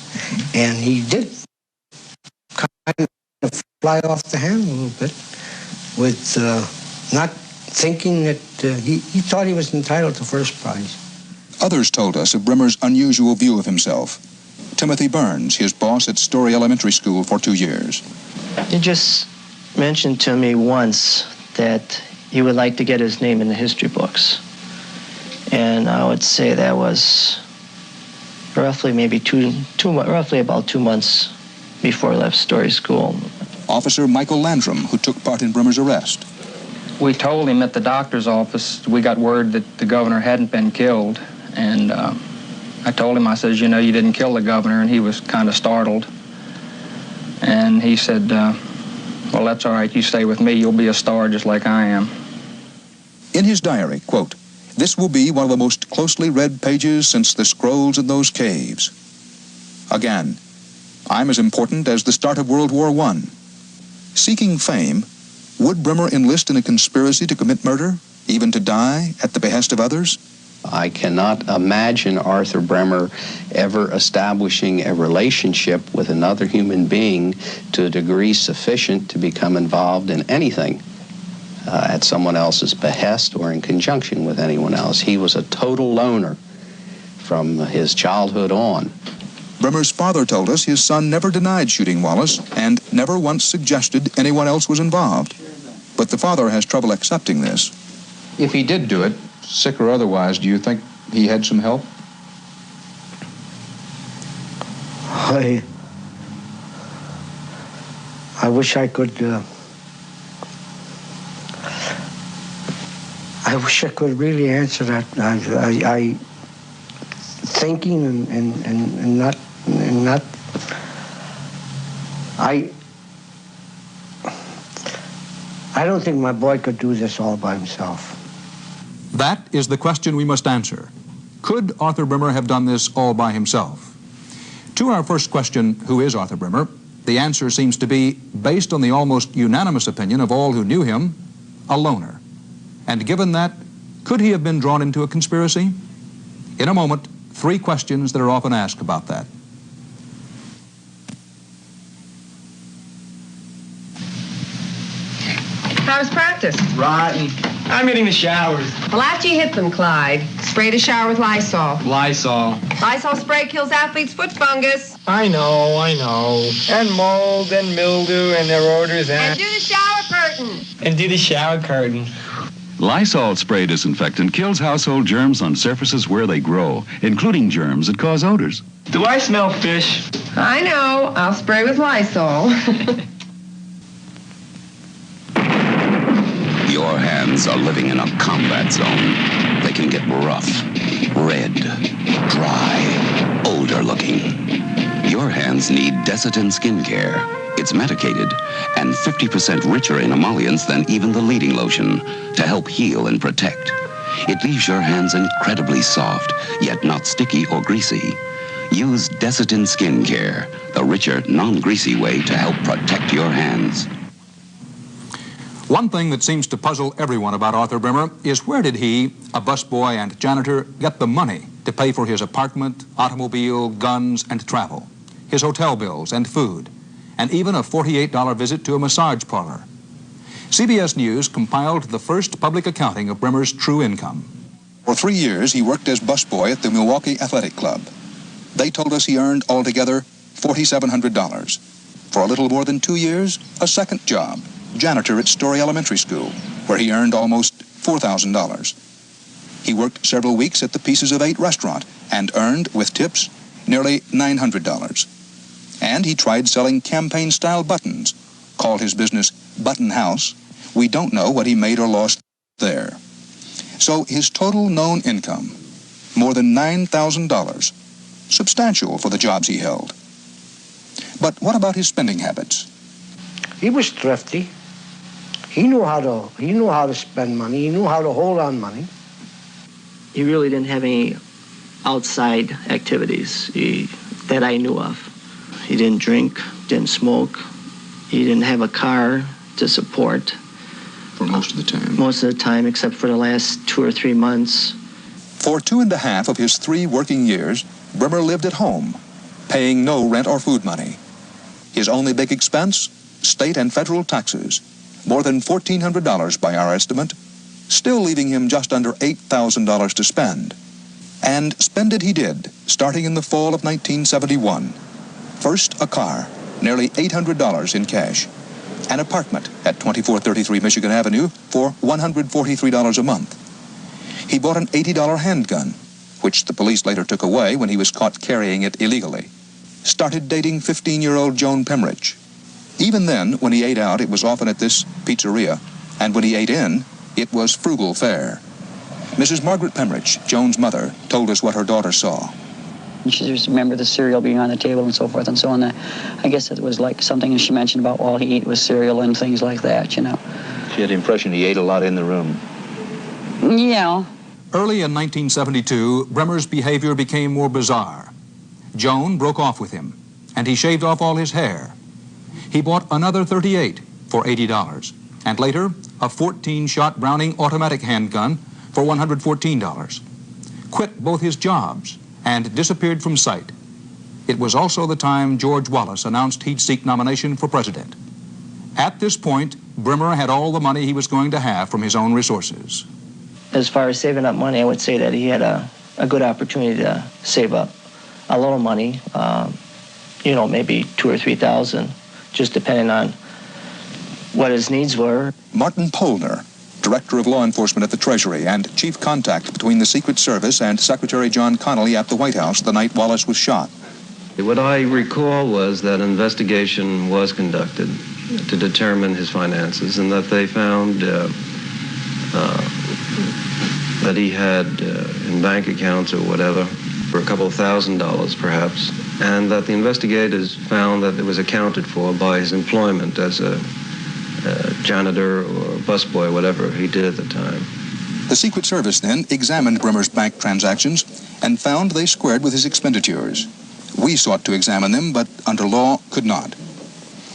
And he did kind of fly off the handle a little bit with not thinking that he thought he was entitled to first prize. Others told us of Brimmer's unusual view of himself. Timothy Burns, his boss at Story Elementary School for 2 years. He just mentioned to me once that he would like to get his name in the history books. And I would say that was roughly maybe roughly about 2 months before I left Story School. Officer Michael Landrum, who took part in Bremer's arrest. We told him at the doctor's office, we got word that the governor hadn't been killed, and I told him, I said, you know, you didn't kill the governor, and he was kind of startled. And he said, well, that's all right, you stay with me, you'll be a star just like I am. In his diary, quote, "This will be one of the most closely read pages since the scrolls in those caves." Again, I'm as important as the start of World War I. Seeking fame, would Bremer enlist in a conspiracy to commit murder, even to die at the behest of others? I cannot imagine Arthur Bremer ever establishing a relationship with another human being to a degree sufficient to become involved in anything at someone else's behest or in conjunction with anyone else. He was a total loner from his childhood on. Bremer's father told us his son never denied shooting Wallace and never once suggested anyone else was involved. But the father has trouble accepting this. If he did do it, sick or otherwise, do you think he had some help? I wish I could. I wish I could really answer that. I thinking and not. I don't think my boy could do this all by himself. That is the question we must answer. Could Arthur Bremer have done this all by himself? To our first question, who is Arthur Bremer, the answer seems to be, based on the almost unanimous opinion of all who knew him, a loner. And given that, could he have been drawn into a conspiracy? In a moment, 3 questions that are often asked about that. How's practice? Rotten. I'm hitting the showers. Well, after you hit them, Clyde, spray the shower with Lysol. Lysol. Lysol spray kills athlete's foot fungus. I know. And mold and mildew and their odors And do the shower curtain. And do the shower curtain. Lysol spray disinfectant kills household germs on surfaces where they grow, including germs that cause odors. Do I smell fish? I know. I'll spray with Lysol. Your hands are living in a combat zone. They can get rough, red, dry, older looking. Your hands need Desitin skincare. It's medicated and 50% richer in emollients than even the leading lotion to help heal and protect. It leaves your hands incredibly soft, yet not sticky or greasy. Use Desitin skincare, the richer, non-greasy way to help protect your hands. One thing that seems to puzzle everyone about Arthur Bremer is where did he, a busboy and janitor, get the money to pay for his apartment, automobile, guns, and travel, his hotel bills and food, and even a $48 visit to a massage parlor? CBS News compiled the first public accounting of Bremer's true income. For 3 years, he worked as busboy at the Milwaukee Athletic Club. They told us he earned altogether $4,700. For a little more than 2 years, a second job, janitor at Story Elementary School, where he earned almost $4,000. He worked several weeks at the Pieces of 8 restaurant and earned, with tips, nearly $900. And he tried selling campaign-style buttons, called his business Button House. We don't know what he made or lost there. So his total known income, more than $9,000, substantial for the jobs he held. But what about his spending habits? He was thrifty. He knew how to spend money. He knew how to hold on money. He really didn't have any outside activities that I knew of. He didn't drink, didn't smoke. He didn't have a car to support. For most of the time? Most of the time, except for the last 2 or 3 months. For 2.5 of his 3 working years, Bremer lived at home, paying no rent or food money. His only big expense? State and federal taxes, more than $1,400 by our estimate, still leaving him just under $8,000 to spend. And spend it he did, starting in the fall of 1971. First, a car, nearly $800 in cash. An apartment at 2433 Michigan Avenue for $143 a month. He bought an $80 handgun, which the police later took away when he was caught carrying it illegally. Started dating 15-year-old Joan Pemrich. Even then, when he ate out, it was often at this pizzeria, and when he ate in, it was frugal fare. Mrs. Margaret Pemrich, Joan's mother, told us what her daughter saw. She just remembered the cereal being on the table and so forth and so on. I guess it was like something she mentioned about all he ate was cereal and things like that, you know. She had the impression he ate a lot in the room. Yeah. Early in 1972, Bremer's behavior became more bizarre. Joan broke off with him, and he shaved off all his hair. He bought another .38 for $80, and later a 14-shot Browning automatic handgun for $114. Quit both his jobs and disappeared from sight. It was also the time George Wallace announced he'd seek nomination for president. At this point, Bremer had all the money he was going to have from his own resources. As far as saving up money, I would say that he had a good opportunity to save up a little money, you know, maybe $2,000 or $3,000, just depending on what his needs were. Martin Polner, Director of Law Enforcement at the Treasury and chief contact between the Secret Service and Secretary John Connally at the White House the night Wallace was shot. What I recall was that an investigation was conducted to determine his finances, and that they found that he had in bank accounts or whatever for a couple of $1,000s perhaps, and that the investigators found that it was accounted for by his employment as a janitor or busboy, whatever he did at the time. The Secret Service then examined Bremer's bank transactions and found they squared with his expenditures. We sought to examine them, but under law could not.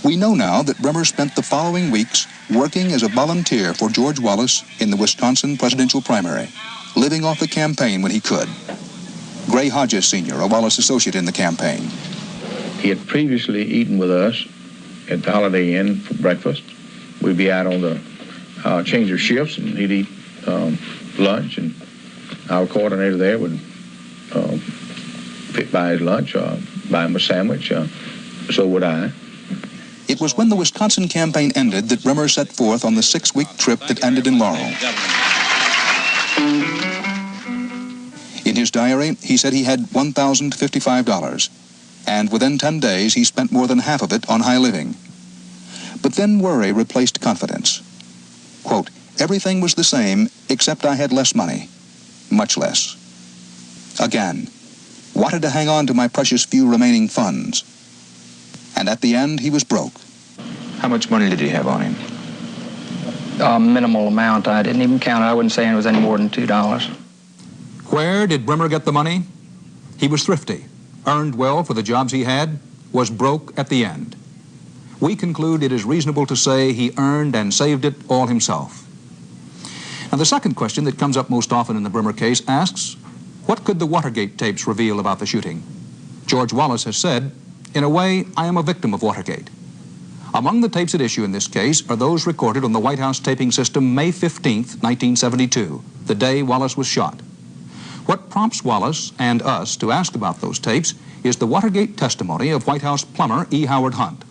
We know now that Bremer spent the following weeks working as a volunteer for George Wallace in the Wisconsin presidential primary, living off the campaign when he could. Gray Hodges Sr., a Wallace associate in the campaign. He had previously eaten with us at the Holiday Inn for breakfast. We'd be out on the change of shifts, and he'd eat lunch, and our coordinator there would buy his lunch, buy him a sandwich, so would I. It was when the Wisconsin campaign ended that Bremer set forth on the 6-week trip that ended in Laurel. In his diary, he said he had $1,055, and within 10 days he spent more than half of it on high living. But then worry replaced confidence. Quote, everything was the same except I had less money, much less. Again, wanted to hang on to my precious few remaining funds. And at the end, he was broke. How much money did he have on him? A minimal amount. I didn't even count it. I wouldn't say it was any more than $2. Where did Bremer get the money? He was thrifty, earned well for the jobs he had, was broke at the end. We conclude it is reasonable to say he earned and saved it all himself. Now, the second question that comes up most often in the Bremer case asks, what could the Watergate tapes reveal about the shooting? George Wallace has said, in a way, I am a victim of Watergate. Among the tapes at issue in this case are those recorded on the White House taping system May 15th, 1972, the day Wallace was shot. What prompts Wallace and us to ask about those tapes is the Watergate testimony of White House plumber E. Howard Hunt.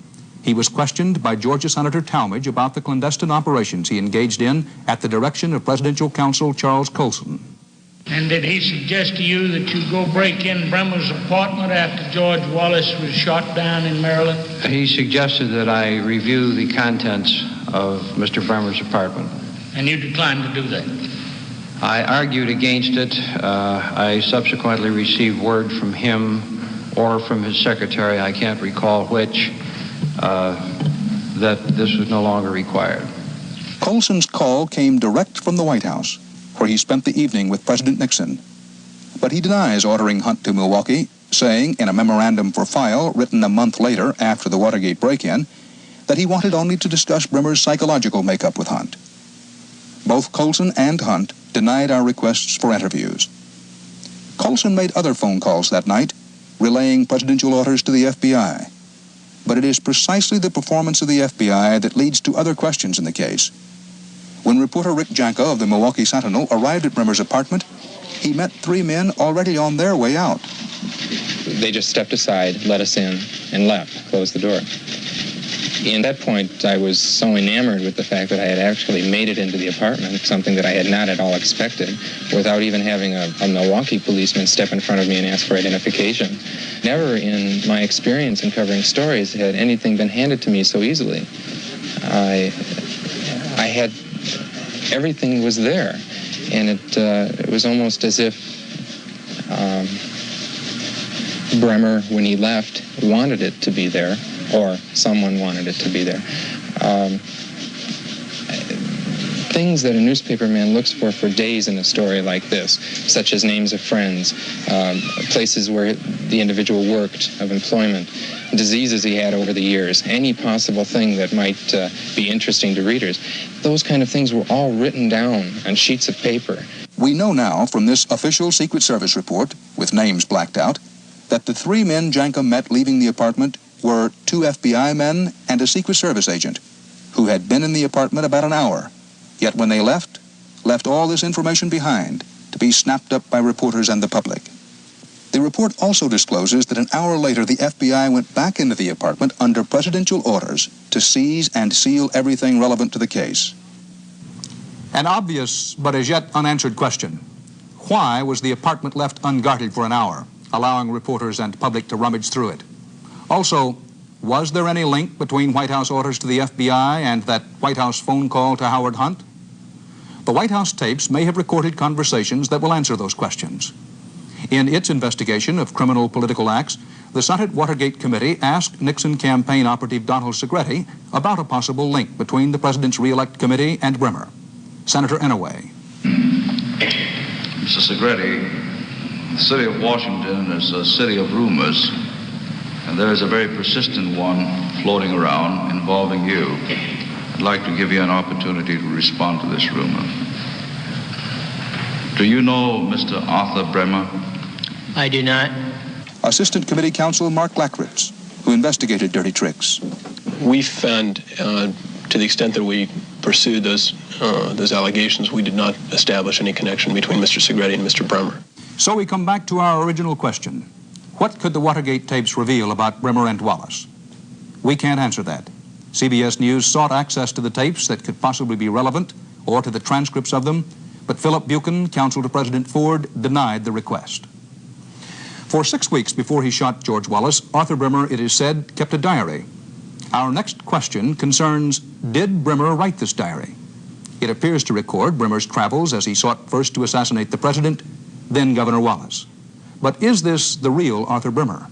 He was questioned by Georgia Senator Talmadge about the clandestine operations he engaged in at the direction of Presidential Counsel Charles Colson. And did he suggest to you that you go break in Bremer's apartment after George Wallace was shot down in Maryland? He suggested that I review the contents of Mr. Bremer's apartment. And you declined to do that? I argued against it. I subsequently received word from him or from his secretary, I can't recall which, that this was no longer required. Colson's call came direct from the White House, where he spent the evening with President Nixon. But he denies ordering Hunt to Milwaukee, saying in a memorandum for file written a month later after the Watergate break-in that he wanted only to discuss Bremer's psychological makeup with Hunt. Both Colson and Hunt denied our requests for interviews. Colson made other phone calls that night, relaying presidential orders to the FBI. But it is precisely the performance of the FBI that leads to other questions in the case. When reporter Rick Janko of the Milwaukee Sentinel arrived at Bremer's apartment, he met 3 men already on their way out. They just stepped aside, let us in, and left, closed the door. at that point, I was so enamored with the fact that I had actually made it into the apartment, something that I had not at all expected, without even having a Milwaukee policeman step in front of me and ask for identification. Never in my experience in covering stories had anything been handed to me so easily. I had, everything was there, and it was almost as if Bremer, when he left, wanted it to be there, or someone wanted it to be there. Things that a newspaperman looks for days in a story like this, such as names of friends, places where the individual worked, of employment, diseases he had over the years, any possible thing that might be interesting to readers. Those kind of things were all written down on sheets of paper. We know now from this official Secret Service report, with names blacked out, that the three men Janka met leaving the apartment were 2 FBI men and a Secret Service agent who had been in the apartment about an hour. Yet when they left all this information behind to be snapped up by reporters and the public. The report also discloses that an hour later the FBI went back into the apartment under presidential orders to seize and seal everything relevant to the case. An obvious but as yet unanswered question. Why was the apartment left unguarded for an hour, allowing reporters and public to rummage through it? Also, was there any link between White House orders to the FBI and that White House phone call to Howard Hunt? The White House tapes may have recorded conversations that will answer those questions. In its investigation of criminal political acts, the Senate Watergate Committee asked Nixon campaign operative Donald Segretti about a possible link between the President's Re-elect Committee and Bremer. Senator Inouye. Mr. Segretti, the city of Washington is a city of rumors, and there is a very persistent one floating around involving you. I'd like to give you an opportunity to respond to this rumor. Do you know Mr. Arthur Bremer? I do not. Assistant Committee Counsel Mark Lackritz, who investigated dirty tricks. We found, to the extent that we pursued those allegations, we did not establish any connection between Mr. Segretti and Mr. Bremer. So we come back to our original question. What could the Watergate tapes reveal about Bremer and Wallace? We can't answer that. CBS News sought access to the tapes that could possibly be relevant, or to the transcripts of them, but Philip Buchan, counsel to President Ford, denied the request. For 6 weeks before he shot George Wallace, Arthur Bremer, it is said, kept a diary. Our next question concerns, did Bremer write this diary? It appears to record Bremer's travels as he sought first to assassinate the president, then Governor Wallace. But is this the real Arthur Bremer?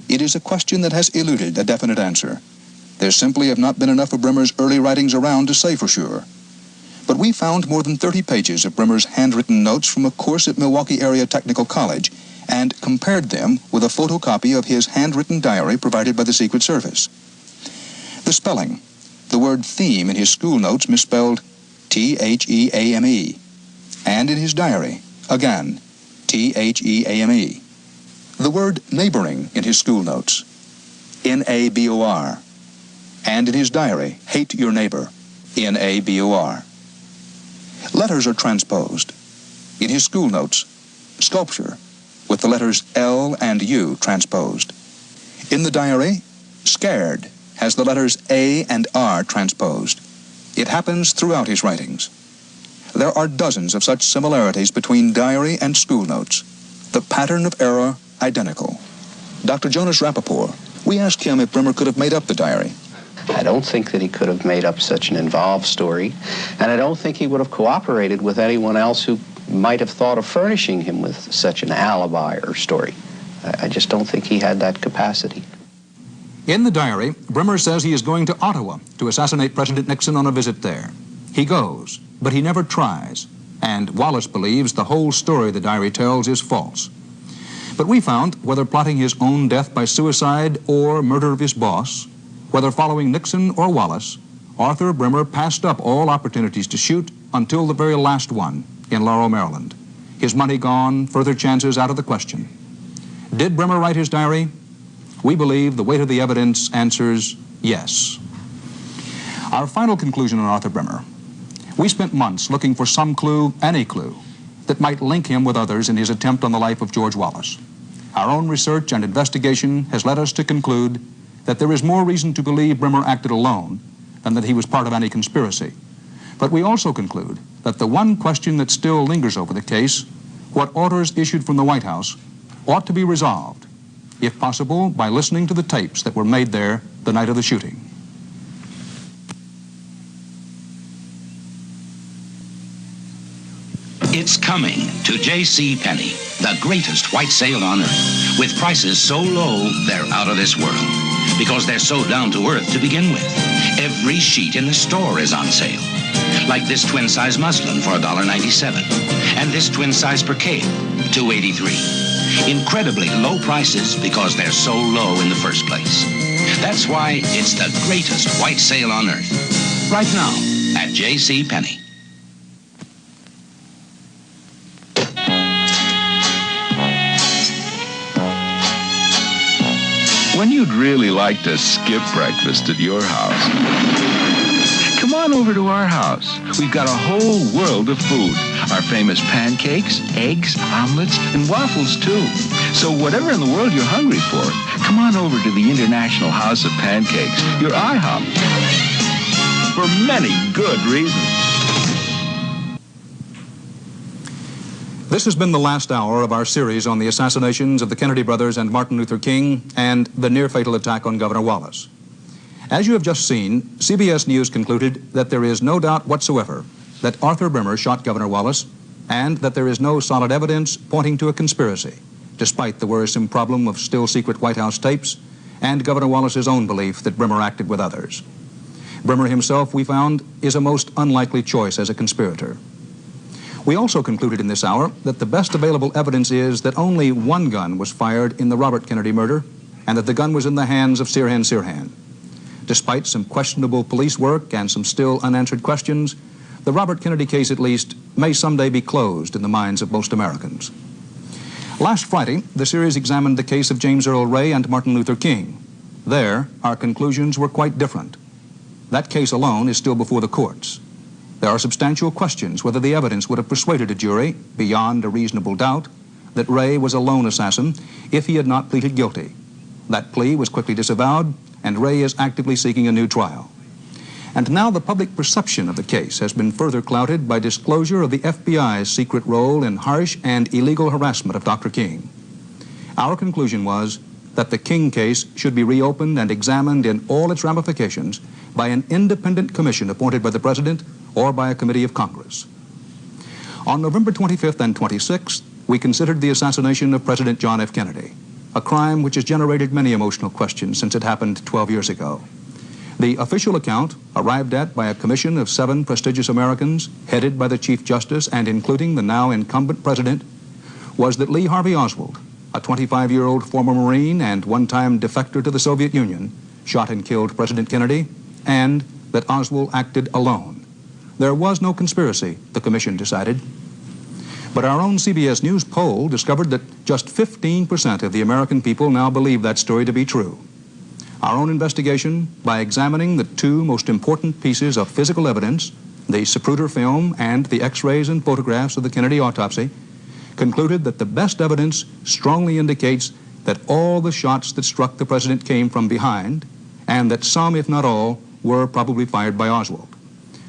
It is a question that has eluded a definite answer. There simply have not been enough of Bremer's early writings around to say for sure. But we found more than 30 pages of Bremer's handwritten notes from a course at Milwaukee Area Technical College and compared them with a photocopy of his handwritten diary provided by the Secret Service. The spelling, the word theme in his school notes misspelled T-H-E-A-M-E, and in his diary, again, T-H-E-A-M-E. The word neighboring in his school notes, N-A-B-O-R, and in his diary, hate your neighbor, N-A-B-O-R. Letters are transposed. In his school notes, sculpture, with the letters L and U transposed. In the diary, scared has the letters A and R transposed. It happens throughout his writings. There are dozens of such similarities between diary and school notes. The pattern of error identical. Dr. Jonas Rappaport, we asked him if Bremer could have made up the diary. I don't think that he could have made up such an involved story, and I don't think he would have cooperated with anyone else who might have thought of furnishing him with such an alibi or story. I just don't think he had that capacity. In the diary, Bremer says he is going to Ottawa to assassinate President Nixon on a visit there. He goes, but he never tries, and Wallace believes the whole story the diary tells is false. But we found, whether plotting his own death by suicide or murder of his boss, whether following Nixon or Wallace, Arthur Bremer passed up all opportunities to shoot until the very last one in Laurel, Maryland. His money gone, further chances out of the question. Did Bremer write his diary? We believe the weight of the evidence answers yes. Our final conclusion on Arthur Bremer. We spent months looking for some clue, any clue, that might link him with others in his attempt on the life of George Wallace. Our own research and investigation has led us to conclude that there is more reason to believe Brimmer acted alone than that he was part of any conspiracy. But we also conclude that the one question that still lingers over the case, what orders issued from the White House, ought to be resolved, if possible, by listening to the tapes that were made there the night of the shooting. It's coming to J.C. Penney, the greatest white sale on earth, with prices so low they're out of this world, because they're so down to earth to begin with. Every sheet in the store is on sale, like this twin-size muslin for $1.97, and this twin-size percale, $2.83. Incredibly low prices because they're so low in the first place. That's why it's the greatest white sale on earth, right now at J.C. Penney. When you'd really like to skip breakfast at your house, come on over to our house. We've got a whole world of food. Our famous pancakes, eggs, omelets, and waffles, too. So whatever in the world you're hungry for, come on over to the International House of Pancakes, your IHOP, for many good reasons. This has been the last hour of our series on the assassinations of the Kennedy brothers and Martin Luther King and the near-fatal attack on Governor Wallace. As you have just seen, CBS News concluded that there is no doubt whatsoever that Arthur Brimmer shot Governor Wallace and that there is no solid evidence pointing to a conspiracy, despite the worrisome problem of still-secret White House tapes and Governor Wallace's own belief that Brimmer acted with others. Brimmer himself, we found, is a most unlikely choice as a conspirator. We also concluded in this hour that the best available evidence is that only one gun was fired in the Robert Kennedy murder and that the gun was in the hands of Sirhan Sirhan. Despite some questionable police work and some still unanswered questions, the Robert Kennedy case, at least, may someday be closed in the minds of most Americans. Last Friday, the series examined the case of James Earl Ray and Martin Luther King. There, our conclusions were quite different. That case alone is still before the courts. There are substantial questions whether the evidence would have persuaded a jury, beyond a reasonable doubt, that Ray was a lone assassin if he had not pleaded guilty. That plea was quickly disavowed, and Ray is actively seeking a new trial. And now the public perception of the case has been further clouded by disclosure of the FBI's secret role in harsh and illegal harassment of Dr. King. Our conclusion was that the King case should be reopened and examined in all its ramifications by an independent commission appointed by the President or by a committee of Congress. On November 25th and 26th, we considered the assassination of President John F. Kennedy, a crime which has generated many emotional questions since it happened 12 years ago. The official account, arrived at by a commission of 7 prestigious Americans, headed by the Chief Justice and including the now incumbent President, was that Lee Harvey Oswald, a 25-year-old former Marine and one-time defector to the Soviet Union, shot and killed President Kennedy, and that Oswald acted alone. There was no conspiracy, the commission decided. But our own CBS News poll discovered that just 15% of the American people now believe that story to be true. Our own investigation, by examining the 2 most important pieces of physical evidence, the Zapruder film and the X-rays and photographs of the Kennedy autopsy, concluded that the best evidence strongly indicates that all the shots that struck the president came from behind, and that some, if not all, were probably fired by Oswald.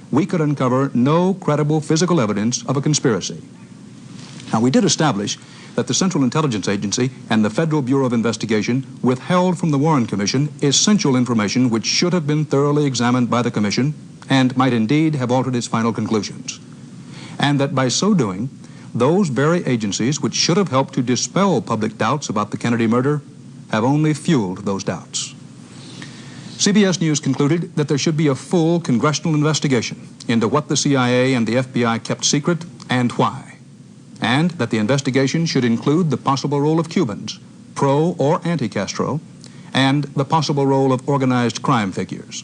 We could uncover no credible physical evidence of a conspiracy. Now, we did establish that the Central Intelligence Agency and the Federal Bureau of Investigation withheld from the Warren Commission essential information which should have been thoroughly examined by the Commission and might indeed have altered its final conclusions. And that by so doing, those very agencies which should have helped to dispel public doubts about the Kennedy murder have only fueled those doubts. CBS News concluded that there should be a full congressional investigation into what the CIA and the FBI kept secret and why, and that the investigation should include the possible role of Cubans, pro or anti-Castro, and the possible role of organized crime figures.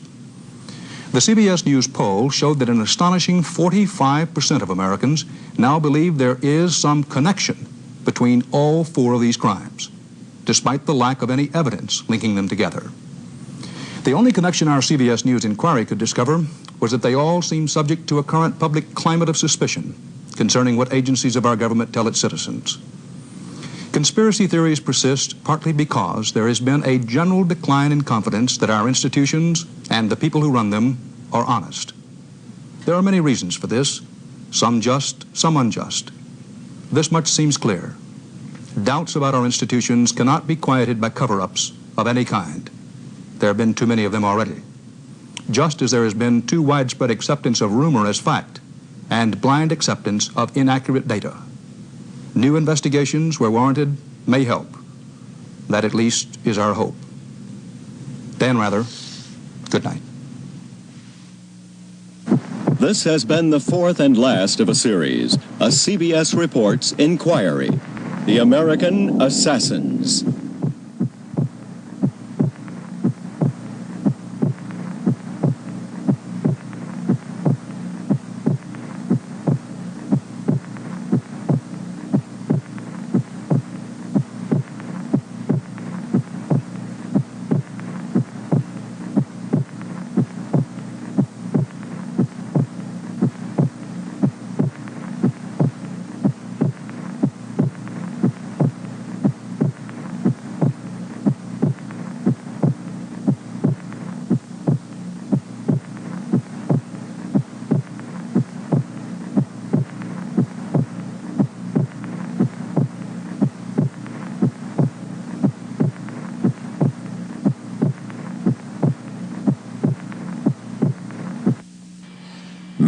The CBS News poll showed that an astonishing 45% of Americans now believe there is some connection between all 4 of these crimes, despite the lack of any evidence linking them together. The only connection our CBS News inquiry could discover was that they all seem subject to a current public climate of suspicion concerning what agencies of our government tell its citizens. Conspiracy theories persist partly because there has been a general decline in confidence that our institutions and the people who run them are honest. There are many reasons for this, some just, some unjust. This much seems clear. Doubts about our institutions cannot be quieted by cover-ups of any kind. There have been too many of them already. Just as there has been too widespread acceptance of rumor as fact and blind acceptance of inaccurate data. New investigations, where warranted, may help. That at least is our hope. Dan Rather, good night. This has been the fourth and last of a series, a CBS Reports inquiry, The American Assassins.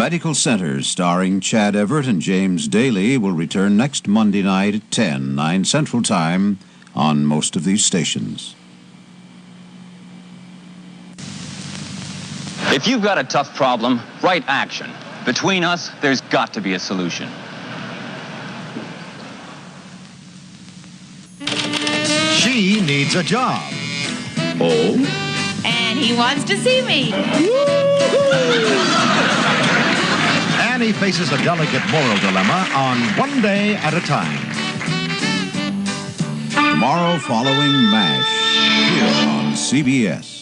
Medical Centers, starring Chad Everett and James Daly, will return next Monday night at 10, 9 Central Time on most of these stations. If you've got a tough problem, write action. Between us, there's got to be a solution. She needs a job. Oh? And he wants to see me. Annie faces a delicate moral dilemma on One Day at a Time. Tomorrow following MASH, here on CBS.